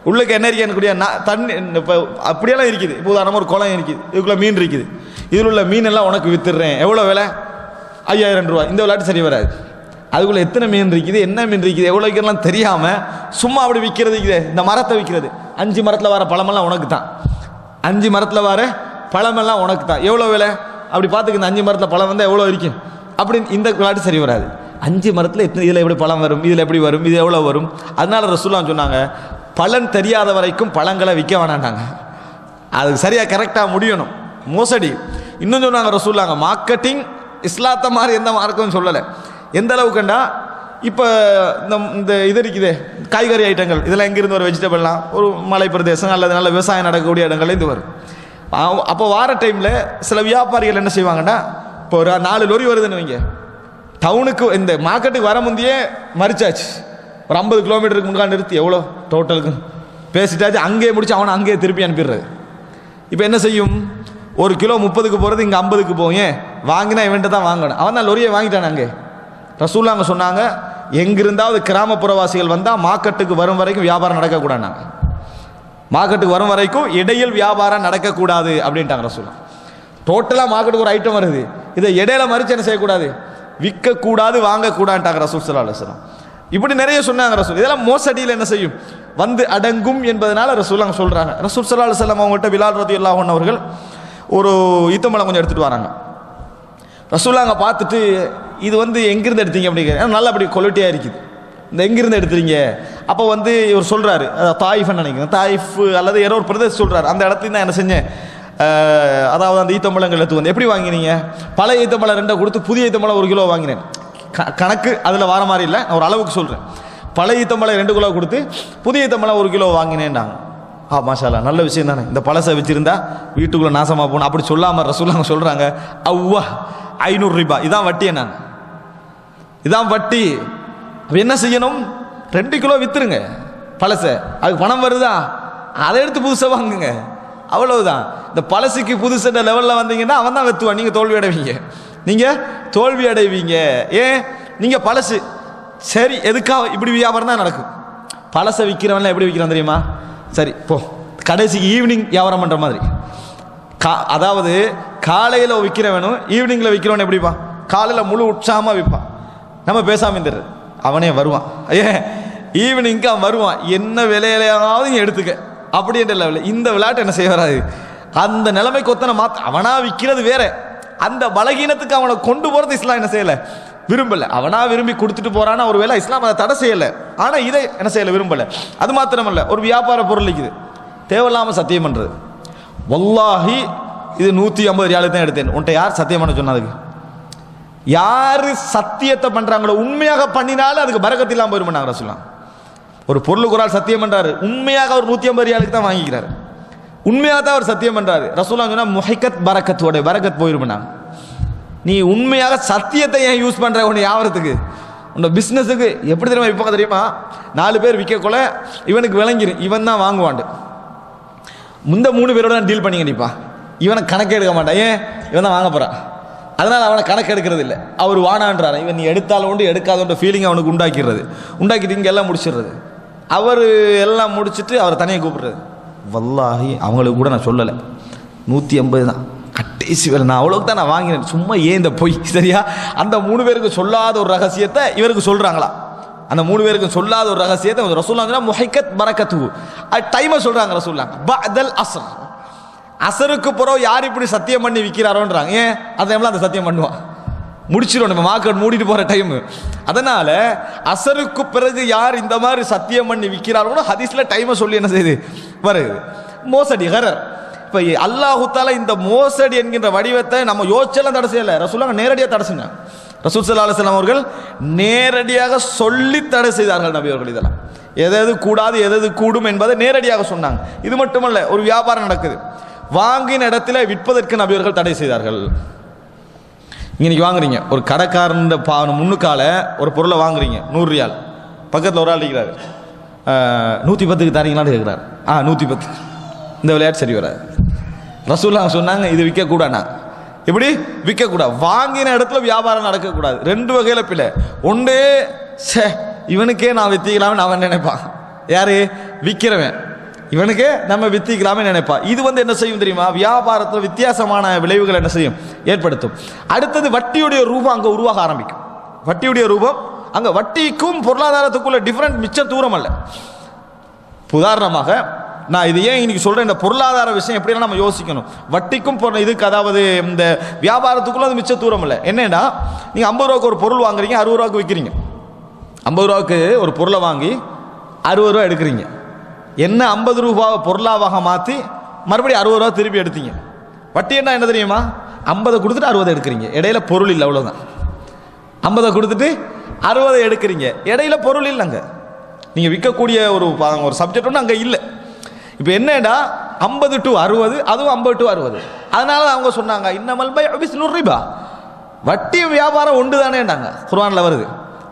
உள்ளுக்கு என்ன இருக்கக்கூடிய தண்ணி இப்போ அப்படியெல்லாம் இருக்குது. இப்போ உதாரணமாக ஒரு குளம் இருக்குது, இதுக்குள்ளே மீன் இருக்குது, இதில் உள்ள மீன் எல்லாம் உனக்கு வித்துடுறேன், எவ்வளோ விலை, 5000 ரூபா. இந்த விளையாட்டு சரி வராது. அதுக்குள்ளே எத்தனை மீன் இருக்குது, என்ன மீன் இருக்குது, எவ்வளோ வைக்கிறலாம் தெரியாமல் சும்மா அப்படி விற்கிறது இருக்குது. இந்த மரத்தை விற்கிறது, 5 மரத்தில் வர பழமெல்லாம் உனக்கு தான், 5 மரத்தில் வர பழமெல்லாம் உனக்கு தான், எவ்வளோ விலை அப்படி பார்த்துக்கு. இந்த 5 மரத்தில் பழம் வந்தால் எவ்வளோ இருக்கும் அப்படின்னு இந்த விளையாட்டு சரி வராது. 5 மரத்தில் எத்தனை, இதில் எப்படி பழம் வரும், இதில் எப்படி வரும், இது எவ்வளோ வரும். அதனால ரசூலுல்லாஹ் சொன்னாங்க, பலன் தெரியாத வரைக்கும் பழங்களை விற்க வேணாண்டாங்க, அது சரியாக கரெக்டாக முடியணும். மோசடி இன்னும் சொன்னாங்க ரசூலுல்லாஹ், மார்க்கெட்டிங் இஸ்லாத்தை மாதிரி எந்த மார்க்கும் சொல்லலை. எந்த அளவுக்குண்டா, இப்போ இந்த இது இருக்குது காய்கறி ஐட்டங்கள், இதெல்லாம் எங்கேருந்து வரும், வெஜிடபிள்லாம் ஒரு மலை பிரதேசம் அல்லது நல்ல விவசாயம் நடக்கக்கூடிய இடங்கள்லேருந்து வரும். அப்போ வார டைமில் சில வியாபாரிகள் என்ன செய்வாங்கன்னா, இப்போ ஒரு 4 லொரி வருதுன்னு வைங்க, டவுனுக்கு இந்த மார்க்கெட்டுக்கு வர முந்தையே மறிச்சாச்சு, ஒரு 50 கிலோமீட்டருக்கு முன்னாடி நிறுத்தி எவ்வளோ டோட்டலுக்கு பேசிட்டாச்சு, அங்கேயே முடிச்சு அவனை அங்கேயே திருப்பி அனுப்பிடுறது. இப்போ என்ன செய்யும், 1 கிலோ 30க்கு போகிறது இங்கே 50க்கு போகும். ஏன் வாங்கினா இவன்ட்டு தான் வாங்கணும், அவன் தான் லொரியை வாங்கிட்டான். அங்கே ரசூலுல்லாஹ் சொன்னாங்க, எங்கிருந்தாவது கிராமப்புறவாசிகள் வந்தால் மார்க்கெட்டுக்கு வரும் வரைக்கும் வியாபாரம் நடக்கக்கூடாது, நாங்கள் மார்க்கெட்டுக்கு வரும் வரைக்கும் இடையில் வியாபாரம் நடக்கக்கூடாது அப்படின்ட்டாங்க ரசூலுல்லாஹ். டோட்டலாக மார்க்கெட்டுக்கு ஒரு ஐட்டம் வருது, இதை இடையில மறிச்சு என்ன செய்யக்கூடாது, விற்கக்கூடாது, வாங்கக்கூடாதுட்டாங்க ரசூல் ஸல்லல்லாஹு அலைஹி வஸல்லம். இப்படி நிறைய சொன்னாங்க ரசூல். இதெல்லாம் மோசடியில் என்ன செய்யும், வந்து அடங்கும் என்பதனால ரசூலுல்லாஹ் சொல்கிறாங்க. ரசூல் ஸல்லல்லாஹு அலைஹி வஸல்லம் அவங்கள்ட்ட பிலால் ரலியல்லாஹு அன்ஹு அவர்கள் ஒரு ஈத்தம்பழம் கொஞ்சம் எடுத்துகிட்டு வராங்க. ரசூலுல்லாஹ் பார்த்துட்டு, இது வந்து எங்கிருந்து எடுத்தீங்க அப்படிங்கிற, நல்லா அப்படி குவாலிட்டியாக இருக்குது, இந்த எங்கிருந்து எடுத்துறீங்க. அப்போ வந்து இவர் சொல்கிறாரு, தாயிஃப்னு நினைக்கிறேன், தாயிஃப் அல்லது ஏதோ ஒரு பிரதேசம் சொல்கிறார், அந்த இடத்துல தான் என்ன செஞ்சேன், அதாவது அந்த ஈத்தம்பழங்கள் எடுத்து வந்து எப்படி வாங்கினீங்க, பழைய ஈத்தம்பழம் 2 கொடுத்து புதிய ஈத்தம்பழம் 1 கிலோ வாங்கினேன். கணக்கு அதில் வர மாதிரி இல்லை, நான் ஒரு அளவுக்கு சொல்கிறேன். பழைய ஈத்தம்பழம் 2 கிலோ கொடுத்து புதிய ஈத்தம்பழம் 1 கிலோ வாங்கினேன்டாங்க. மாஷா அல்லாஹ், நல்ல விஷயம் தானே, இந்த பழசை வச்சுருந்தா வீட்டுக்குள்ளே நாசமாக போகணும் அப்படி சொல்லாமல் ரசூலுல்லாஹ் சொல்கிறாங்க, அவ்வா 500 ரூபாய் இதான் வட்டியை. நான் இதான் வட்டி. என்ன செய்யணும்? 2 கிலோ வித்துருங்க பழச, அதுக்கு பணம் வருதா அதை எடுத்து புதுசாக வாங்குங்க, அவ்வளவுதான். இந்த பழசுக்கு புதுசு லெவலில் வந்தீங்கன்னா அவன் தான் வெத்துவான், நீங்கள் தோல்வி அடைவீங்க, நீங்கள் தோல்வி அடைவீங்க. ஏன்? நீங்கள் பழசு சரி, எதுக்காக இப்படி வியாபாரம் தான் நடக்கும். பழசை விற்கிறவன்லாம் எப்படி விற்கிறான் தெரியுமா? சரி போ, கடைசிக்கு ஈவினிங் வியாபாரம் பண்ணுற மாதிரி. அதாவது காலையில் விற்கிறவனும் ஈவினிங்கில் விற்கிறவன் எப்படிப்பான்? காலையில் முழு உற்சாகமாக விற்பான், நம்ம பேசாமல் இருந்துரு, அவனே வருவான். ஏன்? ஈவினிங்க்கு அவன் வருவான், என்ன விலையிலையாவது நீ எடுத்துக்க அப்படின்ற லெவலில். இந்த விளையாட்டு என்ன செய்ய வராது, அந்த நிலைமைக்கு ஒத்தனை அவனா விற்கிறது வேற. அந்த பலகீனத்துக்கு அவனை கொண்டு போகிறது இஸ்லாம் என்ன செய்யலை, விரும்பலை. அவனா விரும்பி கொடுத்துட்டு போறான்னா ஒரு வேளை இஸ்லாம் அதை தடை செய்யலை, ஆனால் இதை என்ன செய்யலை, விரும்பலை. அது மாத்திரமல்ல, ஒரு வியாபார பொருள் இருக்குது, தேவையில்லாமல் சத்தியம் பண்ணுறது. வல்லாஹி இது 150 ரியாலுக்கு தான் எடுத்தேன். உன்ட்ட யார் சத்தியம் பண்ண சொன்னதுக்கு? யாரு சத்தியத்தை பண்றாங்களோ உண்மையாக பண்ணினாலும் அதுக்கு பரக்கத்து இல்லாமல் போயிருமாங்க சொல்லலாம். ஒரு பொருளுக்கு ஒரு ஆள் சத்தியம் பண்றாரு, உண்மையாக அவர் 150 ரியாலுக்கு தான் வாங்கிக்கிறாரு, உண்மையாக தான் அவர் சத்தியம் பண்றாரு. ரசூலுல்லாஹ் சொன்னா முஹைக்கத் பரக்கத்தோட பரக்கத் போயிருமாங்க. நீ உண்மையாக சத்தியத்தை ஏன் யூஸ் பண்ற உன்னை யாவரத்துக்கு, உன்னோட பிஸ்னஸுக்கு? எப்படி தெரியுமா இப்போ தெரியுமா, 4 பேர் விற்கக்குள்ள இவனுக்கு விளங்கிடும் இவன் தான் வாங்குவாண்டு, முந்த 3 பேரோட தான் டீல் பண்ணி கண்டிப்பா, இவனை கணக்கு எடுக்க மாட்டான். ஏன்? இவன் தான் வாங்க போறான், அதனால் அவனை கணக்கு எடுக்கிறது இல்லை. அவர் வானான்றார், இவன் நீ எடுத்தாலும் உண்டு எடுக்காத ஃபீலிங் அவனுக்கு உண்டாக்கிட்டு இங்கே எல்லாம் முடிச்சிடுறது. அவர் எல்லாம் முடிச்சுட்டு அவரை தனியாக கூப்பிடுறது. வல்லாஹி அவங்களுக்கு கூட நான் சொல்லலை, 150 தான் கட்டேசி வேலை, நான் அவ்வளோக்கு தான் நான் வாங்கினேன், சும்மா ஏன் இந்த பொய். சரியா? அந்த 3 பேருக்கு சொல்லாத ஒரு ரகசியத்தை இவருக்கு சொல்கிறாங்களா, அந்த 3 பேருக்கு சொல்லாத ஒரு ரகசியத்தை ரசூலுல்லாஹ் சொன்னா முஹைக்கத் பரக்கத்து டைமை சொல்கிறாங்க ரசூலுல்லாஹ். பஅதல் அஸ்ர், அசருக்கு பிறகு யார் இப்படி சத்தியம் பண்ணி விற்கிறாரோன்றாங்க. ஏன்? அதை அந்த சத்தியம் பண்ணுவான், முடிச்சிடும், நம்ம மார்க்கெட் மூடிட்டு போகிற டைமு. அதனால அசருக்கு பிறகு யார் இந்த மாதிரி சத்தியம் பண்ணி விற்கிறாரோ ஹதீஸ்ல டைமை சொல்லி என்ன செய்யுது வருது. மோசடி கரர். இப்போ அல்லாஹு தஆலா இந்த மோசடி என்கின்ற வடிவத்தை நம்ம யோசிச்செல்லாம் தடை செய்யலை, ரசூலுல்லாஹ் நேரடியாக தடை செஞ்சாங்க. ரசூல் ஸல்லல்லாஹு அலைஹி வஸல்லம் அவர்கள் நேரடியாக சொல்லி தடை செய்தார்கள். நபி அவர்கள் இதெல்லாம் எது கூடாது எது கூடும் என்பதை நேரடியாக சொன்னாங்க. இது மட்டுமல்ல, ஒரு வியாபாரம் நடக்குது, வாங்கின இடத்துல விற்பதற்கு நபி அவர்கள் தடை செய்தார்கள். இன்னைக்கு வாங்குறீங்க, ஒரு கடைக்காரன் முன்னுக்கால ஒரு பொருளை வாங்குறீங்க 100 ரியால், பக்கத்தில் ஒரு ஆள் இருக்கிறாரு, 110க்கு தரீங்களான்னு கேட்குறாரு. 110. இந்த விளையாட்டு சரி வராது. ரசூலுல்லாஹ் சொன்னாங்க இது விற்கக்கூடாது. எப்படி விற்கக்கூடாது? வாங்கின இடத்துல வியாபாரம் நடக்கக்கூடாது. 2 வகையில் பிள்ளை. ஒன்று, இவனுக்கே நான் வித்திக்கலாம்னு அவன் நினைப்பான். யாரு? விற்கிறவன். இவனுக்கு நம்ம வித்திக்கலாமே நினைப்பா. இது என்ன செய்யும் தெரியுமா, வியாபாரத்தில் வித்தியாசமான விளைவுகள் என்ன செய்யும், ஏற்படுத்தும். அடுத்தது வட்டியுடைய ரூபம் அங்கே உருவாக ஆரம்பிக்கும். வட்டியுடைய ரூபம் அங்கே, வட்டிக்கும் பொருளாதாரத்துக்குள்ள டிஃபரெண்ட் மிச்ச தூரம் அல்ல. உதாரணமாக நான் இது ஏன் இன்னைக்கு சொல்றேன், இந்த பொருளாதார விஷயம் எப்படின்னா நம்ம யோசிக்கணும். வட்டிக்கும் இதுக்கு, அதாவது இந்த வியாபாரத்துக்குள்ள அது மிச்ச தூரம் இல்லை. என்னன்னா, நீங்க 50 ரூபாய்க்கு ஒரு பொருள் வாங்குறீங்க, 60 ரூபாய்க்கு விற்கிறீங்க. 50 ரூபாய்க்கு ஒரு பொருளை வாங்கி 60 ரூபா எடுக்கிறீங்க. என்ன 50 ரூபாவை பொருளாக மாற்றி மறுபடியும் 60 ரூபா திருப்பி எடுத்தீங்க. வட்டி என்ன தெரியுமா, 50 கொடுத்துட்டு 60 எடுக்கிறீங்க, இடையில பொருள் இல்லை, அவ்வளோதான். 50 கொடுத்துட்டு 60 எடுக்கிறீங்க, இடையில பொருள் இல்லைங்க. நீங்கள் விற்கக்கூடிய ஒரு சப்ஜெக்ட் ஒன்று அங்கே இல்லை. இப்போ என்னடா 50 to 60, அதுவும் 50 to 60. அதனால அவங்க சொன்னாங்க இன்னமல் பைஉ மிஸ்லு ரிபா, வட்டியும் வியாபாரம் ஒன்று தானேண்டாங்க. குர்ஆன்ல வருது,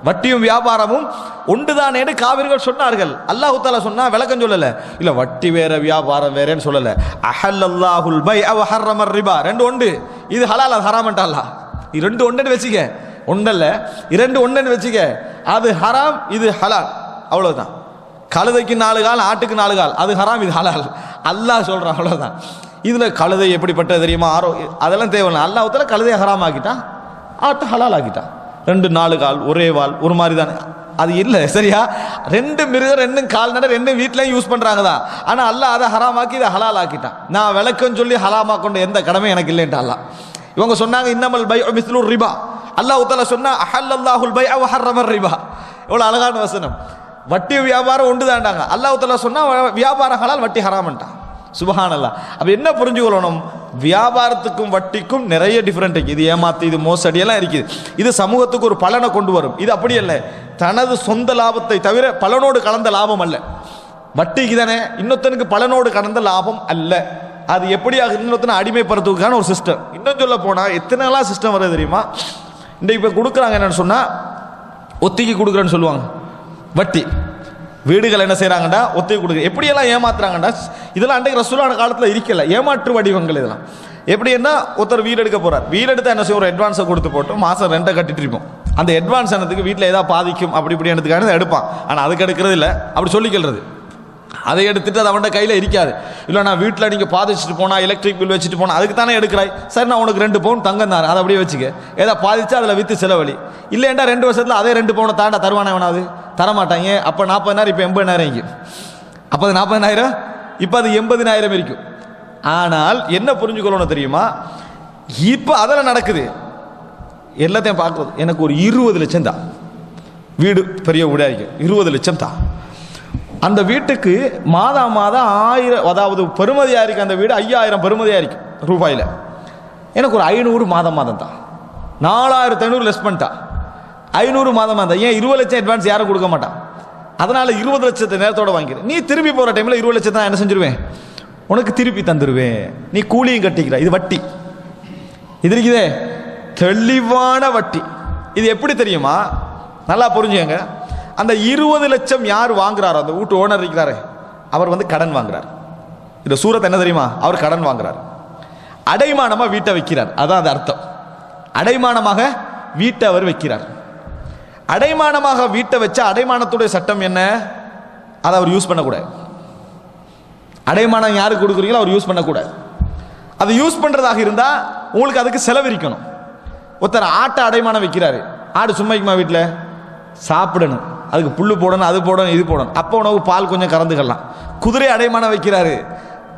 வட்டியும் வியாபாரமும் ஒன்றுதானே காவிர்கள் சொன்னார்கள். அல்லாஹ் தஆலா சொன்னா விளக்கம் சொல்லல, இல்ல வட்டி வேற வியாபாரம் வேறன்னு சொல்லல. அஹல்லல்லாஹுல் பைஅ வ ஹர்ரமர் ரிபா, ரெண்டு ஒன்று. இது ஹலால் அது ஹராம்ன்டா அல்லாஹ். இது ரெண்டு ஒன்றுன்னு வெச்சுக்க, ஒன்றல்ல இரண்டு ஒன்றுன்னு வெச்சுக்க. அது ஹராம், இது ஹலால், அவ்வளவுதான். கழுதைக்கு 4 கால், ஆட்டுக்கு 4 கால், அது ஹராம், இது ஹலால். அல்லாஹ் சொல்றான், அவ்வளவுதான். இதுல கழுதை எப்படிப்பட்டது தெரியுமா, அதெல்லாம் தேவையில்லை. அல்லாஹ் தஆலா கழுதையை ஹராம் ஆக்கிட்டான், ஆட்டு ஹலால் ஆக்கிட்டான். 2 4 கால், ஒரே வால், ஒரு மாதிரி தானே, அது இல்லை. சரியா? 2 மிருகம் 2 கால் நட 2 வீட்லையும் யூஸ் பண்றாங்க தான். ஆனா அல்லாஹ் அதை ஹராமாக்கி இதை ஹலால் ஆக்கிட்டான். நான் விளக்கம் சொல்லி ஹலாமா கொண்ட எந்த கடமை எனக்கு இல்லைன்ட்டு அல்லாஹ். இவங்க சொன்னாங்க இன்னமல் பைஉ மிஸ்லு ரிபா. அல்லாஹ் தஆலா சொன்னா அஹல்லல்லாஹுல் பைஅ வ ஹர்ரமர் ரிபா. எவ்வளவு அழகான வசனம். வட்டி வியாபாரம் ஒன்று தாண்டாங்க. அல்லாஹ் தஆலா சொன்னா வியாபாரம் ஹலால், வட்டி ஹராம்ன்ட்டான். சுப்ஹானல்லாஹ். அப்ப என்ன புரிஞ்சுக்கொள்ளணும், வியாபாரத்துக்கும் வட்டிக்கும் நிறைய டிஃபரெண்ட் இருக்கு. இது ஏமாத்து, இது மோசடி எல்லாம் இருக்குது. இது சமூகத்துக்கு ஒரு பலனை கொண்டு வரும். இது அப்படி அல்ல, தனது சொந்த லாபத்தை தவிர பலனோடு கலந்த லாபம் அல்ல. வட்டிக்கு தானே இன்னொருத்தனுக்கு பலனோடு கலந்த லாபம் அல்ல. அது எப்படியாக இன்னொருத்தனை அடிமைப்படுத்துவதற்கான ஒரு சிஸ்டம். இன்னும் சொல்ல போனா எத்தனைலாம் சிஸ்டம் வருது தெரியுமா. இன்றைக்கு இப்போ கொடுக்குறாங்க என்னன்னு சொன்னா, ஒத்திக்கு கொடுக்குறேன்னு சொல்லுவாங்க. வட்டி வீடுகள் என்ன செய்கிறாங்கடா ஒத்திக்கு கொடுக்குற. எப்படியெல்லாம் ஏமாத்துறாங்கடா, இதெல்லாம் அன்றைக்கு ரசூலுல்லாஹ் காலத்தில் இருக்கல, ஏமாற்று வடிவங்கள் இதெல்லாம். எப்படின்னா ஒருத்தர் வீடு எடுக்க போகிறார், வீடு எடுத்தால் என்ன செய்யும், ஒரு அட்வான்ஸை கொடுத்து போட்டு மாதம் ரெண்டை கட்டிட்டு இருப்போம். அந்த அட்வான்ஸ் என்னத்துக்கு வீட்டில் ஏதாவது பாதிக்கும் அப்படி இப்படி எடுத்துக்கான எடுப்பான். ஆனால் அதுக்கு எடுக்கிறது இல்லை, அப்படி சொல்லிக்கிறது. அதை எடுத்துட்டு அது அவன்கிட்ட கையில் இருக்காது. இல்லை நான் வீட்டில் நீங்கள் பாதிச்சுட்டு போனால் எலக்ட்ரிக் பில் வச்சுட்டு போனால் அதுக்கு தானே எடுக்கிறாய், சரி நான் உனக்கு 2 பவுன் தங்கம் தான், அதை அப்படியே வச்சுக்க, ஏதாவது பாதிச்சா அதில் விற்று செலவழி. இல்லைண்டா 2 வருஷத்தில் அதே 2 பவுனை தாண்டா தருவானே வேணாது, தரமாட்டாங்க. அப்போ 40,000, இப்போ 80,000 இருக்கும். அப்போ அது 40,000, இப்போ அது 80,000 இருக்கும். ஆனால் என்ன புரிஞ்சுக்கொள்ளணும் தெரியுமா, இப்போ அதில் நடக்குது எல்லாத்தையும் பார்க்குறது. எனக்கு ஒரு 20 லட்சம் தான், வீடு பெரிய வீடாக இருக்கு, 20 லட்சம் தான். அந்த வீட்டுக்கு மாதம் 1000, அதாவது பெருமதியாக இருக்குது அந்த வீடு 5000 பெருமதியாக இருக்கு ரூபாயில். எனக்கு ஒரு 500 மாதம் தான், 4500 லெஸ் பண்ணிட்டா, 500 மாதம் தான். ஏன் 20 லட்சம் அட்வான்ஸ் யாரும் கொடுக்க மாட்டான். அதனால் 20 லட்சத்தை நேரத்தோடு வாங்கிக்கிறேன். நீ திரும்பி போகிற டைமில் 20 லட்சத்தை நான் என்ன செஞ்சிருவேன், உனக்கு திருப்பி தந்துடுவேன். நீ கூலியும் கட்டிக்கிற. இது வட்டி, இது இருக்குதே தெளிவான வட்டி. இது எப்படி தெரியுமா, நல்லா புரிஞ்சுங்க. அந்த 20 லட்சம் யார் வாங்குறாரோ, அந்த வீட்டு ஓனர் இருக்கிறாரு, அவர் வந்து கடன் வாங்குறார். இந்த சூரத் என்ன தெரியுமா, அவர் கடன் வாங்குறார், அடைமானமாக வீட்டை வைக்கிறார். அதான் அது அர்த்தம். அடைமானமாக வீட்டை அவர் வைக்கிறார். அடைமானமாக வீட்டை வச்சா அடைமானத்துடைய சட்டம் என்ன, அதை அவர் யூஸ் பண்ணக்கூடாது. அடைமானம் யாருக்கு கொடுக்குறீங்களோ அவர் யூஸ் பண்ணக்கூடாது. அது யூஸ் பண்ணுறதாக இருந்தால் உங்களுக்கு அதுக்கு செலவழிக்கணும். ஒருத்தர் ஆட்டை அடைமானம் வைக்கிறாரு, ஆடு சும்மா வைக்குமா, வீட்டில் சாப்பிடணும், அதுக்கு புல்லு போடணும், அது போடணும், இது போடணும், அப்போ உணவு பால் கொஞ்சம் கறந்துக்கலாம். குதிரை அடைமானம் வைக்கிறாரு,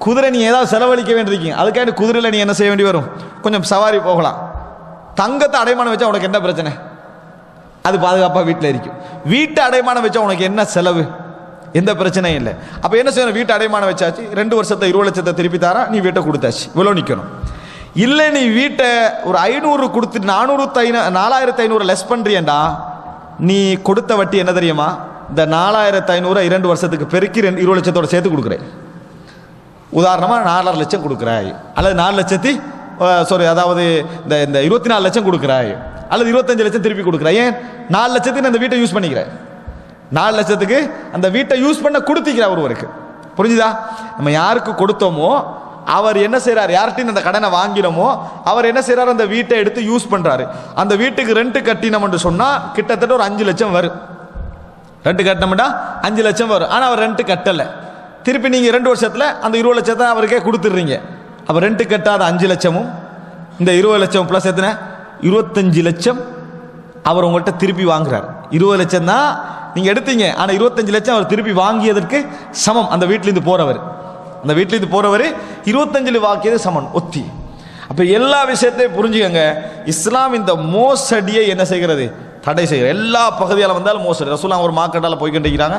குதிரை நீ ஏதாவது செலவழிக்க வேண்டியிருக்கீங்க, அதுக்காண்டி குதிரையில் நீ என்ன செய்ய வேண்டி வரும், கொஞ்சம் சவாரி போகலாம். தங்கத்தை அடைமானம் வச்சா உனக்கு என்ன பிரச்சனை, அது பாதுகாப்பாக வீட்டில் இருக்கும். வீட்டை அடைமானம் வச்சா உனக்கு என்ன செலவு, எந்த பிரச்சனையும் இல்லை. அப்போ என்ன செய்யணும், வீட்டை அடைமானம் வச்சாச்சு, 2 வருஷத்தை 20 லட்சத்தை திருப்பி தாரா, நீ வீட்டை கொடுத்தாச்சு, இவ்வளோ நிற்கணும். இல்லை நீ வீட்டை ஒரு 500 கொடுத்துட்டு 4500 லெஸ் பண்ணுறியண்டா, நீ கொடுத்த வட்டி என்ன தெரியுமா, இந்த 4500 2 வருஷத்துக்கு பெருக்கி 20 லட்சத்தோட சேர்த்து கொடுக்குறேன். உதாரணமாக 4.5 லட்சம் கொடுக்குறாய், அல்லது 4 லட்சத்தி அதாவது இந்த 24 லட்சம் கொடுக்குறாய், அல்லது 25 லட்சம் திருப்பி கொடுக்குறாய். ஏன் 4 லட்சத்துக்கு அந்த வீட்டை யூஸ் பண்ணிக்கிறேன், 4 லட்சத்துக்கு அந்த வீட்டை யூஸ் பண்ண கொடுத்திக்கிற ஒருவருக்கு. புரிஞ்சுதா, நம்ம யாருக்கு கொடுத்தோமோ அவர் என்ன செய்கிறார், யார்கிட்டையும் அந்த கடனை வாங்கினோமோ அவர் என்ன செய்கிறார், அந்த வீட்டை எடுத்து யூஸ் பண்ணுறாரு. அந்த வீட்டுக்கு ரெண்ட் கட்டினோம்னு சொன்னால் கிட்டத்தட்ட ஒரு 5 லட்சம் வரும். ரெண்ட் கட்டினோம்னா 5 லட்சம் வரும். ஆனால் அவர் ரெண்ட் கட்டலை, திருப்பி நீங்கள் 2 வருஷத்தில் அந்த 20 லட்சத்தை அவருக்கே கொடுத்துட்றீங்க. அப்போ ரெண்ட் கட்டாத 5 லட்சமும் இந்த 20 லட்சம் ப்ளஸ் எத்தனை, 25 லட்சம் அவர் உங்கள்கிட்ட திருப்பி வாங்குறார். 20 லட்சம் தான் நீங்கள் எடுத்தீங்க, ஆனால் 25 லட்சம் அவர் திருப்பி வாங்கியதற்கு சமம். அந்த வீட்டிலேருந்து போகிறவர், அந்த வீட்டிலேருந்து போகிறவர் 25 வாக்கியது சமன், ஒத்தி. அப்போ எல்லா விஷயத்தையும் புரிஞ்சுக்கங்க. இஸ்லாம் இந்த மோசடியை என்ன செய்கிறது, தடை செய்கிற. எல்லா பகுதியால் வந்தாலும் மோசடி. ரசூலுல்லாஹ் ஒரு மார்க்கெட்டால் போய்கிட்டு இருக்கிறாங்க,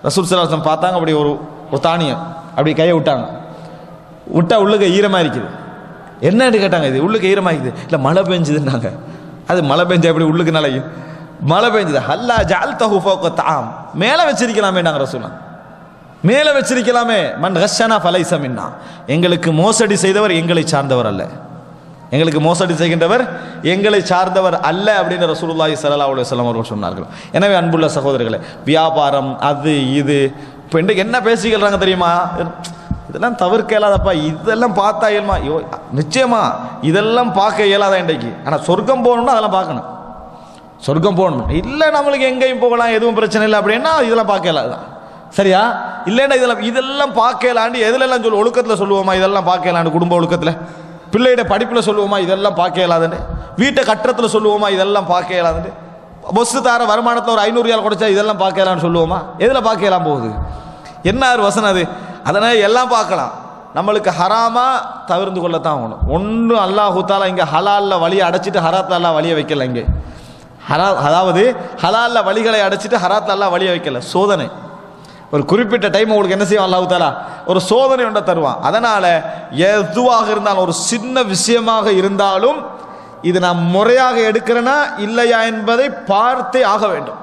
ரசூல் ஸல்லல்லாஹு அலைஹி வஸல்லம் பார்த்தாங்க, அப்படி ஒரு தானியம் அப்படி கையை விட்டாங்க, விட்டா உள்ளுக்கு ஈரமாக இருக்குது. என்னன்னு கேட்டாங்க, இது உள்ளுக்கு ஈரமாக இருக்குது. இல்லை மழை பெஞ்சுதுன்னாங்க. அது மழை பெஞ்சா எப்படி உள்ளுக்கு நிலையும், மழை பெஞ்சுது. ஹல்லா ஜஅல்தஹு ஃபௌக தஆம், மேலே வச்சிருக்கலாமே நாங்கள் ரசூலுல்லாஹ், மேலே வச்சிருக்கலாமே. மன் கஷனா ஃபலைஸ மின்னா, எங்களுக்கு மோசடி செய்தவர் எங்களை சார்ந்தவர் அல்ல, எங்களுக்கு மோசடி செய்கின்றவர் எங்களை சார்ந்தவர் அல்ல அப்படின்னு ரசூலுல்லாஹி ஸல்லல்லாஹு அலைஹி வஸல்லம் அவர்கள் சொன்னார்கள். எனவே அன்புள்ள சகோதரர்களே, வியாபாரம் அது இது இப்போ இன்றைக்கு என்ன பேசிக்கிறாங்க தெரியுமா, இதெல்லாம் தவிர்க்க இயலாதப்பா, இதெல்லாம் பார்த்தா இயல்மா, நிச்சயமா இதெல்லாம் பார்க்க இயலாத இன்றைக்கு. ஆனால் சொர்க்கம் போகணும்னா அதெல்லாம் பார்க்கணும், சொர்க்கம் போகணும். இல்லை நம்மளுக்கு எங்கேயும் போகலாம், எதுவும் பிரச்சனை இல்லை அப்படின்னா இதெல்லாம் பார்க்க இயலாதான், சரியா? இல்லைன்னா இதெல்லாம் பார்க்கலாண்டு எதுலெல்லாம் ஒழுக்கத்தில் சொல்லுவோமா, இதெல்லாம் பார்க்கலாண்டு, குடும்ப ஒழுக்கத்தில், பிள்ளையோட படிப்பில் சொல்லுவோமா இதெல்லாம் பார்க்க இயலாதுன்னு, வீட்டை கட்டுறத்தில் சொல்லுவோமா இதெல்லாம் பார்க்க இயலாதுன்னு, பஸ்ஸு தார வருமானத்தில் ஒரு 500 ரூபாய் கொடுத்தா இதெல்லாம் பார்க்கலான்னு சொல்லுவோமா? எதில் பார்க்கலாம் போகுது, என்ன வசனம் அது? அதனால் எல்லாம் பார்க்கலாம். நம்மளுக்கு ஹராமா தவிர்த்து கொள்ளத்தான் ஆகணும். ஒன்றும் அல்லாஹ் தஆலா இங்கே ஹலாலில் வழியை அடைச்சிட்டு ஹராத்தில் அல்லாஹ் வழியை வைக்கல. இங்கே அதாவது ஹலாலில் வழிகளை அடைச்சிட்டு ஹராத்தில் அல்லாஹ் வழியை வைக்கல. சோதனை, ஒரு குறிப்பிட்ட டைம் உங்களுக்கு என்ன செய்யும் அல்லாஹ் தஆலா, ஒரு சோதனை ஒன்றை தருவான். அதனால் எதுவாக இருந்தாலும், ஒரு சின்ன விஷயமாக இருந்தாலும், இது நான் முறையாக எடுக்கிறேன்னா இல்லையா என்பதை பார்த்தே ஆக வேண்டும்.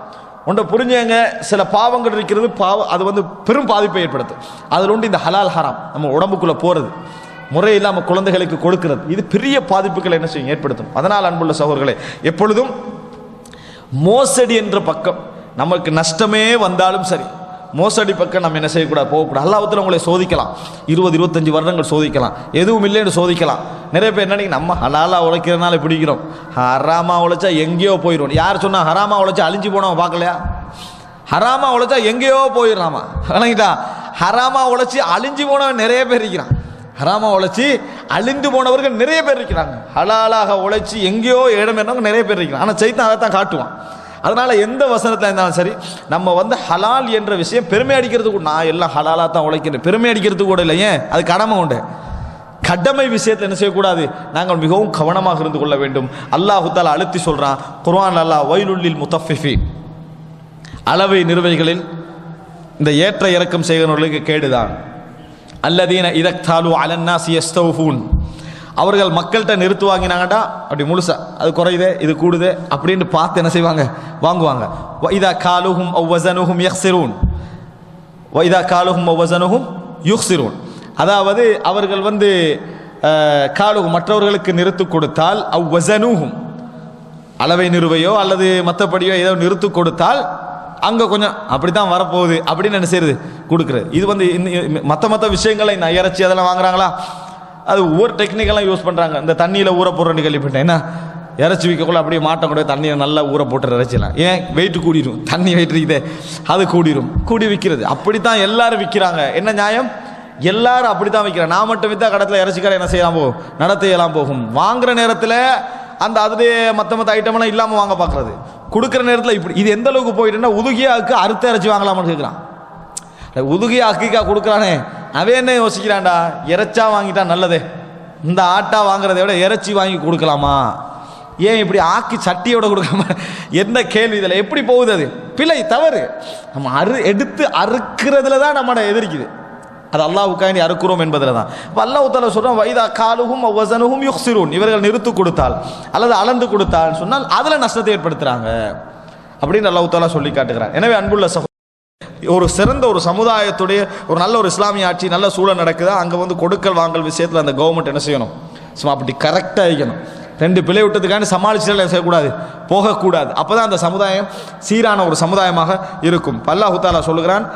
ஒன்றை புரிஞ்சுங்க, சில பாவங்கள் இருக்கிறது, அது வந்து பெரும் பாதிப்பை ஏற்படுத்தும். அதில் ஒன்று இந்த ஹலால் ஹராம் நம்ம உடம்புக்குள்ளே போகிறது, முறை இல்லாமல் குழந்தைகளுக்கு கொடுக்கிறது, இது பெரிய பாதிப்புகளை என்ன செய்யும், ஏற்படுத்தும். அதனால் அன்புள்ள சகோதரர்களே, எப்பொழுதும் மோசடி என்ற பக்கம் நமக்கு நஷ்டமே வந்தாலும் சரி, மோசடி பக்கம் நம்ம என்ன செய்யக்கூடாது, போகக்கூடாது. அல்லாஹ்வுத்தாலா உங்களை சோதிக்கலாம், 20-25 வருடங்கள் சோதிக்கலாம், எதுவும் இல்லைன்னு சோதிக்கலாம். நிறைய பேர் என்ன நம்ம ஹலாலா உழைக்கிறதுனால பிடிக்கிறோம், ஹராமா உழைச்சா எங்கேயோ போயிடும். யார் சொன்னா ஹராமா உழைச்சா அழிஞ்சு போனவன் பார்க்கலையா? ஹராமா உழைச்சா எங்கேயோ போயிடலாமா? விளங்கிட்டா? ஹராமா உழைச்சி அழிஞ்சு போனவன் நிறைய பேர் இருக்கிறான். ஹராமா உழைச்சி அழிந்து போனவர்கள் நிறைய பேர் இருக்கிறாங்க. ஹலாலாக உழைச்சி எங்கேயோ இடம் என்னவங்க நிறைய பேர் இருக்கிறாங்க. ஆனால் சைத்தான் அதை தான் காட்டுவான். அதனால எந்த வசனத்தில் இருந்தாலும் சரி, நம்ம ஹலால் என்ற விஷயம் பெருமை அடிக்கிறதுக்கு, நான் எல்லாம் ஹலாலாக தான் உழைக்கிறேன், பெருமை அடிக்கிறதுக்கு கூட இல்லை. ஏன்? அது கடமை உண்டு. கடமை விஷயத்தில் என்ன செய்யக்கூடாது, நாங்கள் மிகவும் கவனமாக இருந்து கொள்ள வேண்டும். அல்லாஹ் தஆலா அழுத்தி சொல்றான் குர்ஆன், அல்லாஹ் வைலுல்லில் முத்தஃபிஃபீன், அளவை நிறுவைகளில் இந்த ஏற்ற இறக்கம் செய்கிறவர்களுக்கு கேடுதான். அல்லதீன இதக்தாலு அலன்னாசி யஸ்தௌஃபூன், அவர்கள் மக்கள்கிட்ட நிறுத்து வாங்கினாங்கடா அப்படி முழுசா அது குறையுதே இது கூடுதே அப்படின்னு பார்த்து என்ன செய்வாங்க, வாங்குவாங்க. இதா காலுஹும் அவ் வஸனுஹும் யக்ஸிரூன், இதா காலுஹும் அவ் வஸனுஹும் யுக்ஸிரூன், அதாவது அவர்கள் காலுஹும் மற்றவர்களுக்கு நிறுத்து கொடுத்தால், அவ் வஸனுஹும் அளவை நிறுவையோ அல்லது மற்றபடியோ ஏதோ நிறுத்து கொடுத்தால் அங்கே கொஞ்சம் அப்படி தான் வரப்போகுது அப்படின்னு என்ன செய்யுது, கொடுக்குறது. இது மற்ற விஷயங்களை இந்த இறைச்சி அதெல்லாம் வாங்குறாங்களா, அது ஒவ்வொரு டெக்னிக்கெல்லாம் யூஸ் பண்ணுறாங்க. இந்த தண்ணியில் ஊற போடுறேன்னு கேள்விப்பட்டேன். என்ன இறைச்சி விற்கக்குள்ள அப்படியே மாட்டக்கூடாது, தண்ணியை நல்லா ஊற போட்டுற இறைச்சிலாம். ஏன்? வெயிட்டு கூடிடும், தண்ணி வெயிட் இருக்குதே அது கூடி விற்கிறது. அப்படித்தான் எல்லாரும் விற்கிறாங்க. என்ன நியாயம்? எல்லாரும் அப்படி தான் விற்கிறாங்க. நான் மட்டும் விற்றா கடத்தில் இறைச்சிக்கார என்ன செய்யலாம் போகும், நடத்தையெல்லாம் போகும். வாங்குற நேரத்தில் அந்த அதுலேயே மற்ற ஐட்டமெல்லாம் இல்லாமல் வாங்க பார்க்குறது, கொடுக்குற நேரத்தில் இப்படி. இது எந்த அளவுக்கு போயிட்டுன்னா, உதுகியாவுக்கு அறுத்த இறைச்சி வாங்கலாமான்னு கேட்குறான். உதுகியா அக்கிக்கா கொடுக்குறானே அவன் என்ன யோசிக்கிறான்டா, இறைச்சா வாங்கிட்டா நல்லதே, இந்த ஆட்டா வாங்குறதை விட இறைச்சி வாங்கி கொடுக்கலாமா, ஏன் இப்படி ஆக்கி சட்டியோட கொடுக்காம, என்ன கேள்வி இதில் எப்படி போகுது? அது பிழை, தவறு. நம்ம எடுத்து அறுக்கிறதுல தான் நம்மளை எதிர்க்குது. அது அல்லாஹ்வுக்காண்டி அறுக்கிறோம் என்பதில் தான். இப்போ அல்லாஹ் தஆலா சொல்றான், வைதா காலுஹும் அவ் வஸனுஹும் யுக்ஸிரூன், இவர்கள் நிறுத்து கொடுத்தால் அல்லது அளந்து கொடுத்தால் சொன்னால் அதில் நஷ்டத்தை ஏற்படுத்துறாங்க அப்படின்னு அல்லாஹ் தஆலா சொல்லி காட்டுகிறான். எனவே அன்புள்ள ஒரு சிறந்த ஒரு சமுதாயத்துடைய ஒரு நல்ல ஒரு இஸ்லாமிய ஆட்சி, நல்ல சூழல் நடக்குதா, அங்கே கொடுக்கல் வாங்கல் விஷயத்தில் அந்த கவர்மெண்ட் என்ன செய்யணும், சும்மா அப்படி கரெக்டாக இருக்கணும். 2 பிழை விட்டதுக்காண்டி சமாளிச்சு செய்யக்கூடாது, போகக்கூடாது. அப்போ தான் அந்த சமுதாயம் சீரான ஒரு சமுதாயமாக இருக்கும். அல்லாஹ் தஆலா சொல்லுகிறான்,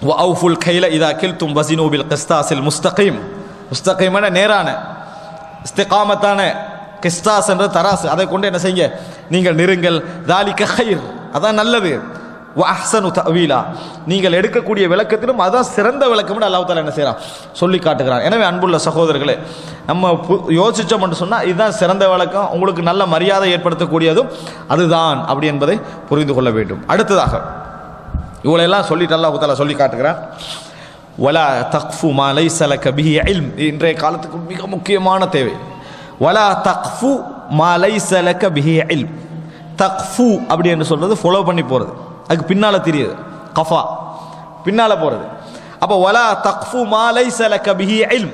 வஅஃபுல் கைல இதா கில்தும் வஸினு பில் கிஸ்தாஸில் முஸ்தகீம். முஸ்தகீமான நேரான இஸ்திகாமத்தான, கிஸ்தாஸ் என்ற தராசு, அதை கொண்டு என்ன செய்யுங்க, நீங்கள் நிறுங்கள். தாலிக கைர், அதான் நல்லது. வஅஹ்ஸனு தஅவீலா, நீங்கள் எடுக்கக்கூடிய விளக்கத்திலும் அதான் சிறந்த விளக்கம்னு அல்லாஹ் தஆலா என்ன செய்யறான், சொல்லி காட்டுகிறான். எனவே அன்புள்ள சகோதரர்களே, நம்ம யோசிச்சோம் என்று சொன்னால் இதுதான் சிறந்த விளக்கம், உங்களுக்கு நல்ல மரியாதை ஏற்படுத்தக்கூடியதும் அதுதான் அப்படி என்பதை புரிந்து கொள்ள வேண்டும். அடுத்ததாக இவளெல்லாம் சொல்லிட்டு அல்லாஹ் தஆலா சொல்லி காட்டுகிறான், வலா தக்ஃபு மா லைஸ லக பிஹி இல்ம். இன்றைய காலத்துக்கு மிக முக்கியமான தேவை. வலா தக்ஃபு மா லைஸ லக பிஹி இல்ம். தக்ஃபு அப்படி என்று சொல்றது ஃபாலோ பண்ணி போகிறது, அதுக்கு பின்னால் தெரியுது, கஃபா பின்னால் போகிறது. அப்போ வலா தக்ஃபு மா லைஸ லக பிஹி இல்ம்,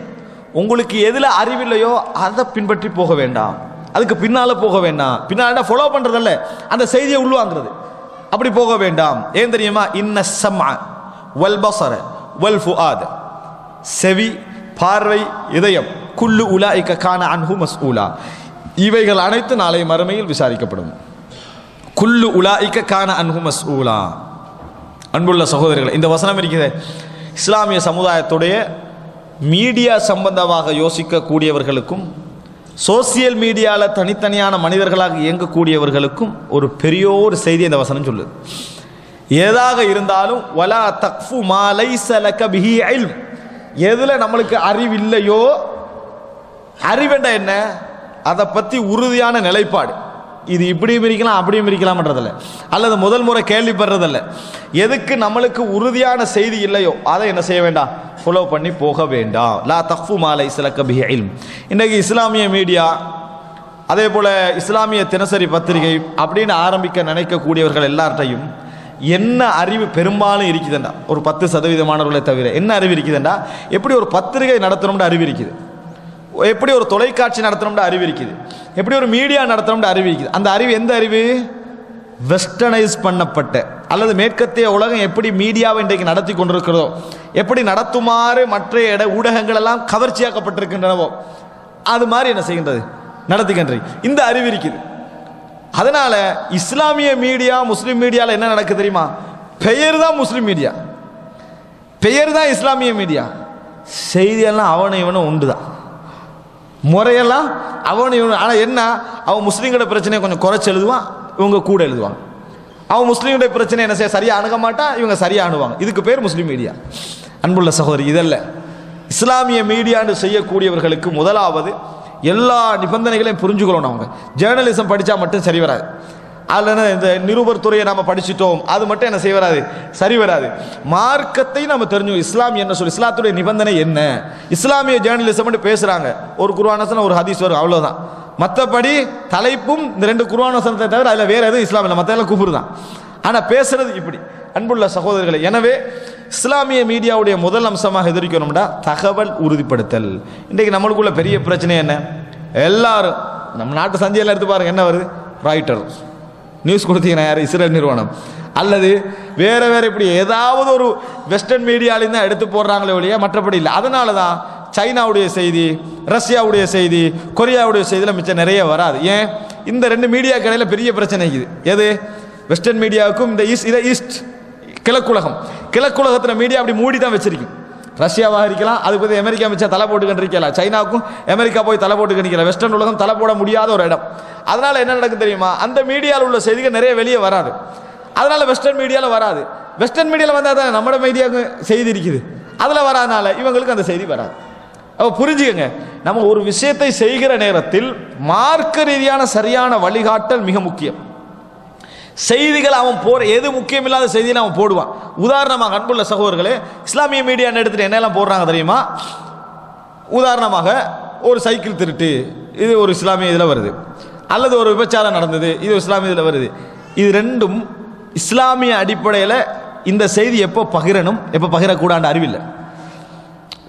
உங்களுக்கு எதில் அறிவில்லையோ அதை பின்பற்றி போக வேண்டாம், அதுக்கு பின்னால் போக வேண்டாம். பின்னால் ஃபாலோ பண்ணுறதல்ல, அந்த செய்தியை உள்வாங்கிறது, அப்படி போக வேண்டாம். ஏன் தெரியுமா? இன்ன ஸம்அ வல் பஸர வல் ஃபுஆத, செவி, பார்வை, இதயம், குல்லு உலாயிக கான அன்ஹு மஸ்ஊலா, இவைகள் அனைத்து நாளை மறுமையில் விசாரிக்கப்படும். குல்லு உலாயிக கான அன்ஹு மஸ்ஊலா. அன்புள்ள சகோதரர்கள், இந்த வசனம் இருக்கிறது இஸ்லாமிய சமுதாயத்துடைய மீடியா சம்பந்தமாக யோசிக்கக்கூடியவர்களுக்கும் சோசியல் மீடியாவில் தனித்தனியான மனிதர்களாக இயங்கக்கூடியவர்களுக்கும் ஒரு பெரியோர் செய்தி இந்த வசனம் சொல்லுது. ஏதாக இருந்தாலும் வலா தக்ஃபு மா லைஸ லக பிஹி இல்ம், எதுல நம்மளுக்கு அறிவில்லையோ, அறிவெண்டா என்ன, அதை பற்றி உறுதியான நிலைப்பாடு, இது இப்படியும் இருக்கலாம் அப்படியும் இருக்கலாம்ன்றதில்ல, அல்லது முதல் முறை கேள்விப்படுறதில்ல, எதுக்கு நம்மளுக்கு உறுதியான செய்தி இல்லையோ அதை என்ன செய்ய வேண்டாம், ஃபாலோ பண்ணி போக வேண்டாம். லா தக்ஃபு மா லைஸ லக பிஹி இல்ம். இன்றைக்கு இஸ்லாமிய மீடியா, அதே போல் இஸ்லாமிய தினசரி பத்திரிகை அப்படின்னு ஆரம்பிக்க நினைக்கக்கூடியவர்கள் எல்லார்ட்டையும் என்ன அறிவு பெரும்பாலும் இருக்குதுண்டா, ஒரு 10% மாணவர்களை தவிர என்ன அறிவு இருக்குதுண்டா, எப்படி ஒரு பத்திரிகை நடத்தணும்னு அறிவு இருக்குது, எப்படி ஒரு தொலைக்காட்சி நடத்தணும்னு அறிவு இருக்குது, எப்படி ஒரு மீடியா நடத்தணும்னு அறிவு இருக்குது. அந்த அறிவு எந்த அறிவு? வெஸ்டர்னைஸ் பண்ணப்பட்ட அல்லது மேற்கத்திய உலகம் எப்படி மீடியாவை இன்றைக்கு நடத்தி கொண்டிருக்கிறதோ, எப்படி நடத்துமாறு மற்ற ஊடகங்கள் எல்லாம் கவர்ச்சியாக்கப்பட்டிருக்கின்றனவோ அது மாதிரி என்ன செய்கின்றது, நடத்துகின்றது. இந்த அறிவு இருக்குது. அதனால இஸ்லாமிய மீடியா முஸ்லீம் மீடியாவில் என்ன நடக்குது தெரியுமா? பெயர் தான் முஸ்லீம் மீடியா, பெயர் தான் இஸ்லாமிய மீடியா, செய்தியெல்லாம் அவனை இவனும் உண்டு தான், முறையெல்லாம் அவனை இவனு. ஆனால் என்ன, அவன் முஸ்லீம்களோட பிரச்சனையை கொஞ்சம் குறைச்சி எழுதுவான், இவங்க கூட எழுதுவாங்க. அவன் முஸ்லீமுடைய பிரச்சனை என்ன செய்ய சரியாக அணுக மாட்டான், இவங்க சரியாக அணுவாங்க. இதுக்கு பேர் முஸ்லீம் மீடியா. அன்புள்ள சகோதரி, இதல்ல இஸ்லாமிய மீடியான்னு செய்யக்கூடியவர்களுக்கு முதலாவது எல்லா நிபந்தனைகளையும் புரிஞ்சுக்கணும். அவங்க ஜேர்னலிசம் படித்தா மட்டும் சரி வராது. அதில் இந்த நிருபர் துறையை நம்ம படிச்சுட்டோம் அது மட்டும் என்ன செய்ய வராது, சரி வராது. மார்க்கத்தை நம்ம தெரிஞ்சுக்கணும். இஸ்லாம் என்ன சொல்லி, இஸ்லாத்துடைய நிபந்தனை என்ன, இஸ்லாமிய ஜேர்னலிசம் பேசுகிறாங்க, ஒரு குர்ஆன் வசனம் ஒரு ஹதீஸ் வரும், அவ்வளோதான். மற்றபடி தலைப்பும் இந்த 2 குர்ஆன் வசனத்தை தவிர அதில் வேறு எதுவும் இஸ்லாம் இல்லை, மற்ற எல்லாம் குஃப்ர் தான். ஆனால் பேசுறது இப்படி. அன்புள்ள சகோதரர்களை, எனவே இஸ்லாமிய மீடியாவுடைய முதல் அம்சமாக எதிர்க்கணும்னா தகவல் உறுதிப்படுத்தல். இன்றைக்கு நம்மளுக்குள்ள பெரிய பிரச்சனை என்ன, எல்லாரும் நம்ம நாட்டு சந்தையெல்லாம் எடுத்து பாருங்க, என்ன வருது, ராய்ட்டர் நியூஸ் கொடுத்தீங்கன்னா யார், இஸ்ரேல் நிறுவனம், அல்லது வேற வேற இப்படி ஏதாவது ஒரு வெஸ்டர்ன் மீடியாலையும் தான் எடுத்து போடுறாங்களே ஒழிய மற்றபடி இல்லை. அதனால தான் சைனாவுடைய செய்தி, ரஷ்யாவுடைய செய்தி, கொரியாவுடைய செய்தியில் மிச்சம் நிறைய வராது. ஏன், இந்த 2 மீடியா கடையில் பெரிய பிரச்சனை இருக்குது. எது, வெஸ்டர்ன் மீடியாவுக்கும் இந்த ஈஸ்ட் கிழக்குலகம். கிழக்குலகத்தில் மீடியா அப்படி மூடி தான் வச்சிருக்கோம். ரஷ்யாவாக இருக்கலாம், அதுக்கு பற்றி அமெரிக்கா மிச்சம் தலை போட்டுக்கிட்டு இருக்கலாம், சைனாவுக்கும் அமெரிக்கா போய் தலை போட்டுக்கிட்டு நிற்கலாம். வெஸ்டர்ன் உலகம் தலை போட முடியாத ஒரு இடம். அதனால என்ன நடக்கும் தெரியுமா, அந்த மீடியாவில் உள்ள செய்திகள் நிறைய வெளியே வராது. அதனால வெஸ்டர்ன் மீடியாவில் வராது. வெஸ்டர்ன் மீடியாவில் வந்தால் தான் நம்மளோட மீடியாவுக்கு செய்தி இருக்குது, அதில் வராதனால இவங்களுக்கு அந்த செய்தி வராது. அப்போ புரிஞ்சுக்கங்க, நம்ம ஒரு விஷயத்தை செய்கிற நேரத்தில் மார்க்க ரீதியான சரியான வழிகாட்டல் மிக முக்கியம். செய்திகள் அவன் எது முக்கியம் இல்லாத செய்தியில் அவன் போடுவான். உதாரணமாக அன்புள்ள சகோதரர்களே, இஸ்லாமிய மீடியா எடுத்துட்டு என்னெல்லாம் போடுறாங்க தெரியுமா? உதாரணமாக ஒரு சைக்கிள் திருட்டு, இது ஒரு இஸ்லாமிய இதில் வருது, அல்லது ஒரு விபச்சாரம் நடந்தது, இது இஸ்லாமிய இதில் வருது. இது 2ம் இஸ்லாமிய அடிப்படையில் இந்த செய்தி எப்போ பகிரணும் எப்போ பகிரக்கூடாது அறிவில்லை.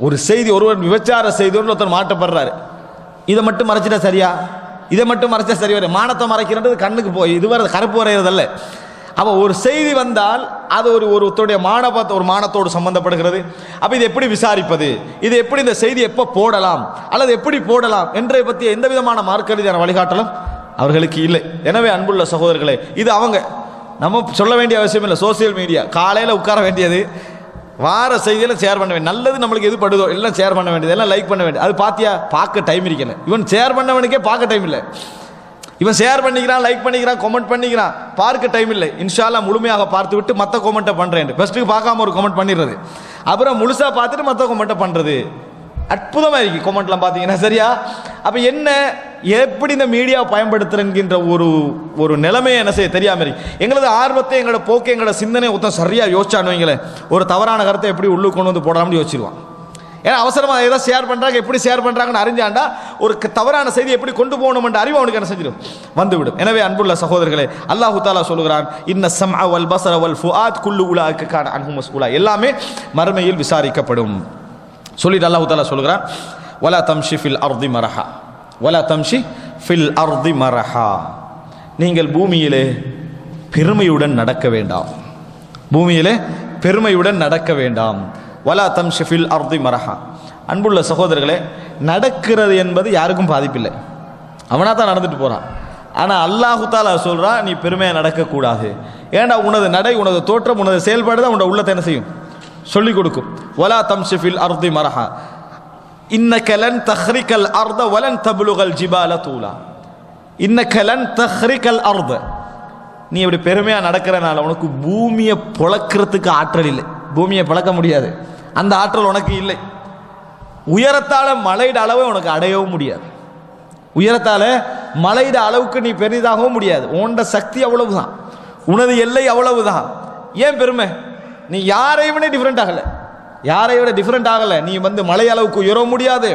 ஒரு செய்தி, ஒருவர் விபச்சார செய்தி ஒருத்தர் மாட்டப்படுறாரு, இதை மட்டும் மறைச்சிட்டா சரியா, இதை மட்டும் மறைச்சா சரி வர, மானத்தை மறைக்கிறது கண்ணுக்கு போய் இது வர கருப்பு வரைகிறதல்ல. அப்போ ஒரு செய்தி வந்தால் அது ஒருத்தருடைய ஒரு மானத்தோடு சம்பந்தப்படுகிறது. அப்போ இது எப்படி விசாரிப்பது, இது எப்படி இந்த செய்தி எப்போ போடலாம் அல்லது எப்படி போடலாம் என்றதை பற்றி எந்த விதமான மார்க்க ரீதியான வழிகாட்டலும் அவர்களுக்கு இல்லை. எனவே அன்புள்ள சகோதரர்களே, இது அவங்க நம்ம சொல்ல வேண்டிய அவசியம் இல்லை. சோசியல் மீடியா காலையில் உட்கார வேண்டியது, வார செய்தியெல்லாம் ஷேர் பண்ண வேண்டியது, நல்லது நம்மளுக்கு எது படுதோ எல்லாம் ஷேர் பண்ண வேண்டியது, எல்லாம் லைக் பண்ண வேண்டியது. அது பார்த்தியா, பார்க்க டைம் இருக்கல. இவன் ஷேர் பண்ணவனுக்கே பார்க்க டைம் இல்லை. இவன் ஷேர் பண்ணிக்கிறான், லைக் பண்ணிக்கிறான், கமெண்ட் பண்ணிக்கிறான், பார்க்க டைம் இல்லை. இன்ஷா அல்லாஹ் முழுமையாக பார்த்து விட்டு மற்ற கமெண்ட்டை பண்ணுறேன். ஃபர்ஸ்ட்டுக்கு பார்க்காம ஒரு கமெண்ட் பண்ணிடுறது, அப்புறம் முழுசாக பார்த்துட்டு மற்ற கமெண்ட்டை பண்ணுறது. அற்புதமாக இருக்கு கமெண்ட்லாம் பார்த்தீங்கன்னா, சரியா? அப்போ என்ன, எப்படி இந்த மீடியா பயன்படுத்துறங்கின்ற ஒரு நிலைமையை என்ன செய்ய தெரியாமல் இருக்கு. எங்களது ஆர்வத்தை, எங்களோட போக்கை, எங்களோட சிந்தனை ஒருத்தன் சரியாக யோசிச்சான்னு வைங்களேன், ஒரு தவறான கருத்தை எப்படி உள்ளுக்கு கொண்டு வந்து போடாமல் யோசிச்சிருவான். ஏன்னா அவசரமாக ஏதாவது ஷேர் பண்ணுறாங்க, எப்படி ஷேர் பண்ணுறாங்கன்னு அறிஞ்சாண்டா ஒரு தவறான செய்தி எப்படி கொண்டு போகணும்ன்ற அறிவு அவனுக்கு என்ன செஞ்சிடும், வந்துவிடும். எனவே அன்புள்ள சகோதரர்களே, அல்லாஹு தஆலா சொல்கிறான், இன்ன ஸம்அ வல் பஸர வல் ஃபுஆத் குல்லு உலாஇக கான அன்ஹு மஸ்ஊலா, எல்லாமே மறுமையில் விசாரிக்கப்படும் சொல்லிட்டு அல்லாஹு தஆலா சொல்கிறான், வலா தம்ஷி ஃபில் அர்தி மரஹா, வலா தம்ஷி ஃபில் அர்தி மரஹா, நீங்கள் பூமியிலே பெருமையுடன் நடக்க வேண்டாம், பூமியிலே பெருமையுடன் நடக்க வேண்டாம். வலா தம்ஷி ஃபில் அர்தி மரஹா. அன்புள்ள சகோதரர்களே, நடக்கிறது என்பது யாருக்கும் பாதிப்பில்லை, அவனா தான் நடந்துட்டு போறான். ஆனால் அல்லாஹு தஆலா சொல்றா, நீ பெருமையாக நடக்கக்கூடாது. ஏன்னா உனது நடை, உனது தோற்றம், உனது செயல்பாடு தான் உன்னோட உள்ளத்தை என்ன செய்யும், சொல்லிக் கொடுக்கும். வலா தம்ஷி ஃபில் அர்தி மரஹா இன்னக லன் தஹ்ரிகல் அர்த வலன் தப்லுகல் ஜிபால தூலா. இன்னக லன் தஹ்ரிகல் அர்த, நீ இப்படி பெருமையாக நடக்கிறனால உனக்கு பூமியை பொளக்கிறதுக்கு ஆற்றல் இல்லை, பூமியை பழக்க முடியாது, அந்த ஆற்றல் உனக்கு இல்லை. உயரத்தால மலையிட அளவை உனக்கு அடையவும் முடியாது, உயரத்தால மலையிட அளவுக்கு நீ பெரிதாகவும் முடியாது. உன்னோட சக்தி அவ்வளவுதான், உனது எல்லை அவ்வளவுதான். ஏன் பெருமை, நீ யாரை விட டிஃப்ரெண்ட் ஆகலை, யாரை விட டிஃப்ரெண்ட் ஆகலை. நீ மலை அளவுக்கு உயரவும் முடியாது,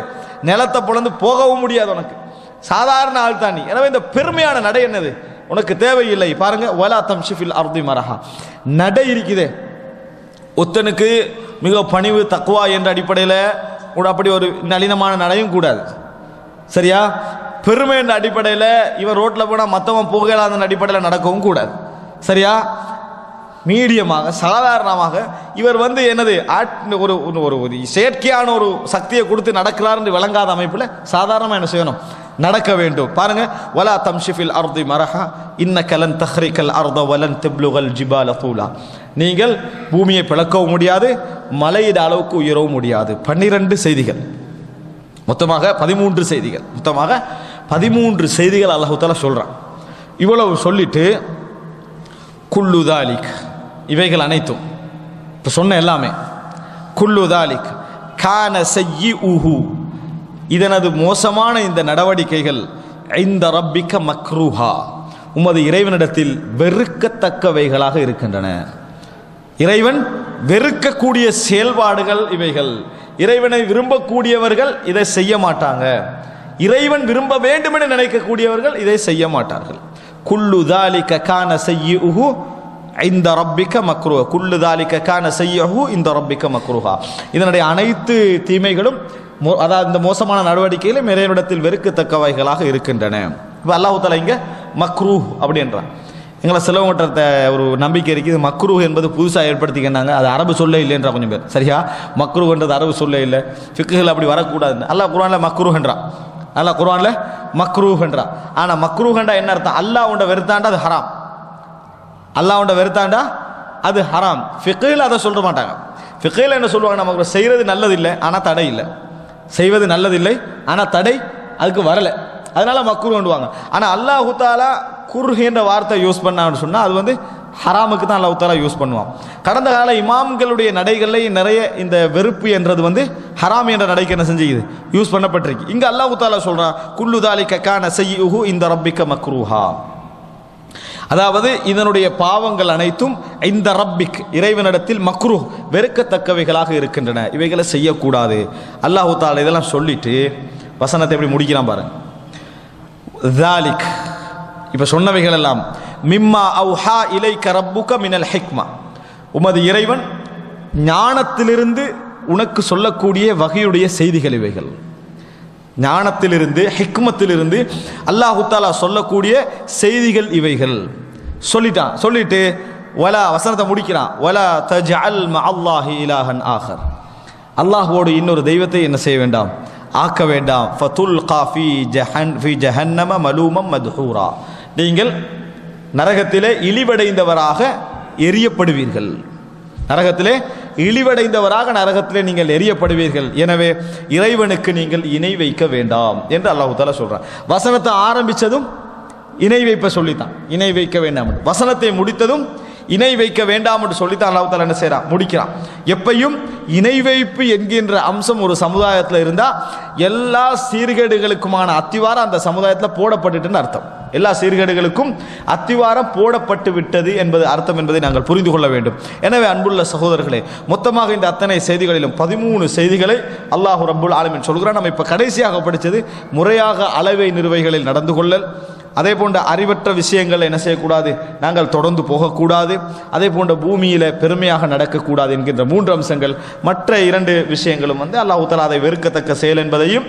நிலத்தை பொழந்து போகவும் முடியாது, உனக்கு சாதாரண ஆள் தான் நீ. எனவே இந்த பெருமையான நடை என்னது உனக்கு தேவையில்லை. பாருங்க, வலா தம்ஷி ஃபில் அர்தி மரஹா, நடை இருக்குதே, ஒத்தனுக்கு மிக பணிவு தக்வா என்ற அடிப்படையில் கூட அப்படி ஒரு நளினமான நடையும் கூடாது, சரியா? பெருமை என்ற அடிப்படையில் இவன் ரோட்டில் போனால் மற்றவன் புகழாத அடிப்படையில் நடக்கவும் கூடாது, சரியா? மீடியமாக சாதாரணமாக இவர் வந்து என்னது ஒரு ஒரு செயற்கையான ஒரு சக்தியை கொடுத்து நடக்கிறார் என்று விளங்காத அமைப்பில் சாதாரணமாக என்ன செய்யணும், நடக்க வேண்டும். பாருங்க, வலா தம்ஷிஃபில் அர்தி மரஹா இன்னக லன் தஹ்ரிகல் அர்த வலன் தப்லுகல் ஜிபால தூலா. நீங்கள் பூமியை பிளக்கவும் முடியாது, மலையிட அளவுக்கு உயரவும் முடியாது. 12 செய்திகள், மொத்தமாக 13 செய்திகள், மொத்தமாக 13 செய்திகள் அல்லாஹ் தஆலா சொல்றான். இவ்வளவு சொல்லிட்டு குல்லு தாலிக், இவைகள் அனைத்தும் இப்போ சொன்ன எல்லாமே, குல்லு தாலிக் கான சய்யிஉஹு, இதனது மோசமான இந்த நடவடிக்கைகள் இந்த ரப்பிக்க மக்ரூஹா, உமது இறைவனிடத்தில் வெறுக்கத்தக்கவைகளாக இருக்கின்றன. இறைவன் வெறுக்கக்கூடிய செயல்பாடுகள் இவைகள். இறைவனை விரும்பக்கூடியவர்கள் இதை செய்ய மாட்டாங்க, இறைவன் விரும்ப வேண்டும் என நினைக்கக்கூடியவர்கள் இதை செய்ய மாட்டார்கள். குல்லு தாலிக கான சய்யிஉஹு இந்த ரப்பிக்க மக்ரூஹா, குல்லு தாலிக கான சய்யிஉஹு இந்த ரப்பிக்க மக்ரூஹா. இதனுடைய அனைத்து தீமைகளும், அதாவது இந்த மோசமான நடவடிக்கைகளும் இறைவனிடத்தில் வெறுக்கத்தக்கவைகளாக இருக்கின்றன. இப்போ அல்லாஹ் தஆலா இங்கே மக்ரூஹ் அப்படின்றான். எங்களை சிலவங்கிட்ட ஒரு நம்பிக்கை இருக்குது, மக்ரூஹ் என்பது புதுசாக ஏற்படுத்திக்கினாங்க, அது அரபு சொல்ல இல்லைன்றா கொஞ்சம் பேர். சரியா, மக்ரூஹ்ன்றது அரபு சொல்ல இல்லை, ஃபிக்ஹில் அப்படி வரக்கூடாதுன்னு அல்லாஹ் குர்ஆனில் மக்ரூஹ்ன்றான். அல்லாஹ் குர்ஆனில் மக்ரூஹ்ன்றான். ஆனால் மக்ரூஹ்ன்றா என்ன அர்த்தம்? அல்லாஹ் உண்ட வெறுத்தாண்டா அது ஹராம், அல்லாஹ் உண்ட வெறுத்தாண்டா அது ஹராம். ஃபிக்ஹில் அதை சொல்ல மாட்டாங்க. ஃபிக்ஹில் என்ன சொல்லுவாங்க, நமக்கு செய்கிறது நல்லதில்லை ஆனால் தடை இல்லை, செய்வது நல்லதில்லை ஆனால் தடை அதுக்கு வரலை, அதனால மக்ரூஹ்ன்னுவாங்க. ஆனால் அல்லாஹ் தஆலா குர்ஹ் என்ற வார்த்தை யூஸ் பண்ணான்னு சொன்னால் அது வந்து ஹராமுக்கு தான் அல்லாஹ் தஆலா யூஸ் பண்ணுவான். கடந்த கால இமாம்களுடைய நடைகளில் நிறைய இந்த வெறுப்பு என்றது வந்து ஹராம் என்ற நடைக்கு என்ன செஞ்சுக்குது, யூஸ் பண்ணப்பட்டிருக்கு. இங்கே அல்லாஹ் தஆலா சொல்கிறான் குல்லு தாலிக கான சய்யிஉஹு இந்த ரப்பிக்க மக்ரூஹா, அதாவது இதனுடைய பாவங்கள் அனைத்தும் இந்த ரப்பிக் இறைவனிடத்தில் மக்ரூஹ் வெறுக்கத்தக்கவைகளாக இருக்கின்றன, இவைகளை செய்யக்கூடாது. அல்லாஹ் தஆலா இதெல்லாம் சொல்லிட்டு வசனத்தை எப்படி முடிக்கிறான் பாருங்க. தாலிக், இப்போ சொன்னவைகள் எல்லாம் மிம்மா அவுஹா இலைக்க ரப்புக மினல் ஹிக்மா, உமது இறைவன் ஞானத்திலிருந்து உனக்கு சொல்லக்கூடிய வகையுடைய செய்திகள் இவைகள். ஞானத்திலிருந்து ஹிக்மத்திலிருந்து அல்லாஹ் தஆலா சொல்லக்கூடிய செய்திகள் இவைகள் சொல்லிட்டான். சொல்லிட்டு வலா வசனத்தை முடிக்கிறான், வலா தஜஅல் மஅல்லாஹி இலாஹன் ஆகர், அல்லாஹ்வோடு இன்னொரு தெய்வத்தை என்ன செய்ய வேண்டாம், ஆக்க வேண்டாம். ஃபதுல்கா ஃபீ ஜஹன்னம மலூமம் மத்ஹூரா, நீங்கள் நரகத்திலே இழிவடைந்தவராக எரியப்படுவீர்கள், நரகத்திலே இழிவடைந்தவராக நரகத்திலே நீங்கள் எரியப்படுவீர்கள். எனவே இறைவனுக்கு நீங்கள் இணை வைக்க வேண்டாம் என்று அல்லாஹ் தஆலா சொல்றான். வசனத்தை ஆரம்பித்ததும் இணை வைப்ப சொல்லித்தான், இணை வைக்க வேண்டாம். வசனத்தை முடித்ததும் இணை வைக்க வேண்டாம் என்று சொல்லித்தான் அல்லாஹ் தஆலா என்ன செய்றான், முடிக்கிறான். எப்பையும் இணை வைப்பு என்கின்ற அம்சம் ஒரு சமுதாயத்தில் இருந்தால் எல்லா சீர்கேடுகளுக்குமான அத்திவாரம் அந்த சமுதாயத்தில் போடப்பட்டுட்டுன்னு அர்த்தம். எல்லா சீர்கேடுகளுக்கும் அத்திவாரம் போடப்பட்டு விட்டது என்பது அர்த்தம் என்பதை நாங்கள் புரிந்து கொள்ள வேண்டும். எனவே அன்புள்ள சகோதரர்களே, மொத்தமாக இந்த அத்தனை செய்திகளிலும் 13 செய்திகளை அல்லாஹ் ரப்புல் ஆலமீன் சொல்கிறான். நம்ம இப்போ கடைசியாக படித்தது முறையாக அளவை நிறுவைகளில் நடந்து கொள்ளல், அதே போன்ற அறிவற்ற விஷயங்கள் என்ன செய்யக்கூடாது, நாங்கள் தொடர்ந்து போகக்கூடாது, அதே போன்ற பூமியில் பெருமையாக நடக்கக்கூடாது என்கின்ற 3 அம்சங்கள். மற்ற 2 விஷயங்களும் வந்து அல்லாஹ் தஆலா அதை வெறுக்கத்தக்க செயல் என்பதையும்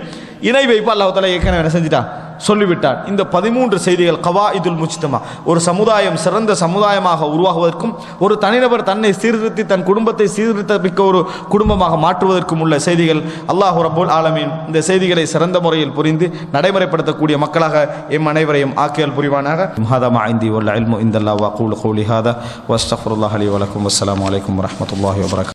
இணை வைப்பு அல்லாஹ் தஆலா ஏற்கனவே என்ன செஞ்சிட்டான், சொல்லிவிட்டான். இந்த 13 செய்திகள் கவாயிதுல் முஜ்தமா, ஒரு சமுதாயம் சிறந்த சமுதாயமாக உருவாகுவதற்கும் ஒரு தனிநபர் தன்னை சீர்திருத்தி தன் குடும்பத்தை சீர்திருத்தமிக்க ஒரு குடும்பமாக மாற்றுவதற்கும் உள்ள செய்திகள். அல்லாஹ் ரப்புல் ஆலமீன் இந்த செய்திகளை சிறந்த முறையில் புரிந்து நடைமுறைப்படுத்தக்கூடிய மக்களாக எம் அனைவரையும் ஆக்கியல் புரிவானாக. ஹாதா மா இந்தி வல் இல்மு இந்தல்லாஹ் வ அகூலு கௌலி ஹாதா வ அஸ்தக்ஃபிருல்லாஹ லி வ லக்கும். வஸ்ஸலாமு அலைக்கும் வரஹ்மத்துல்லாஹி வபரகாத்துஹு.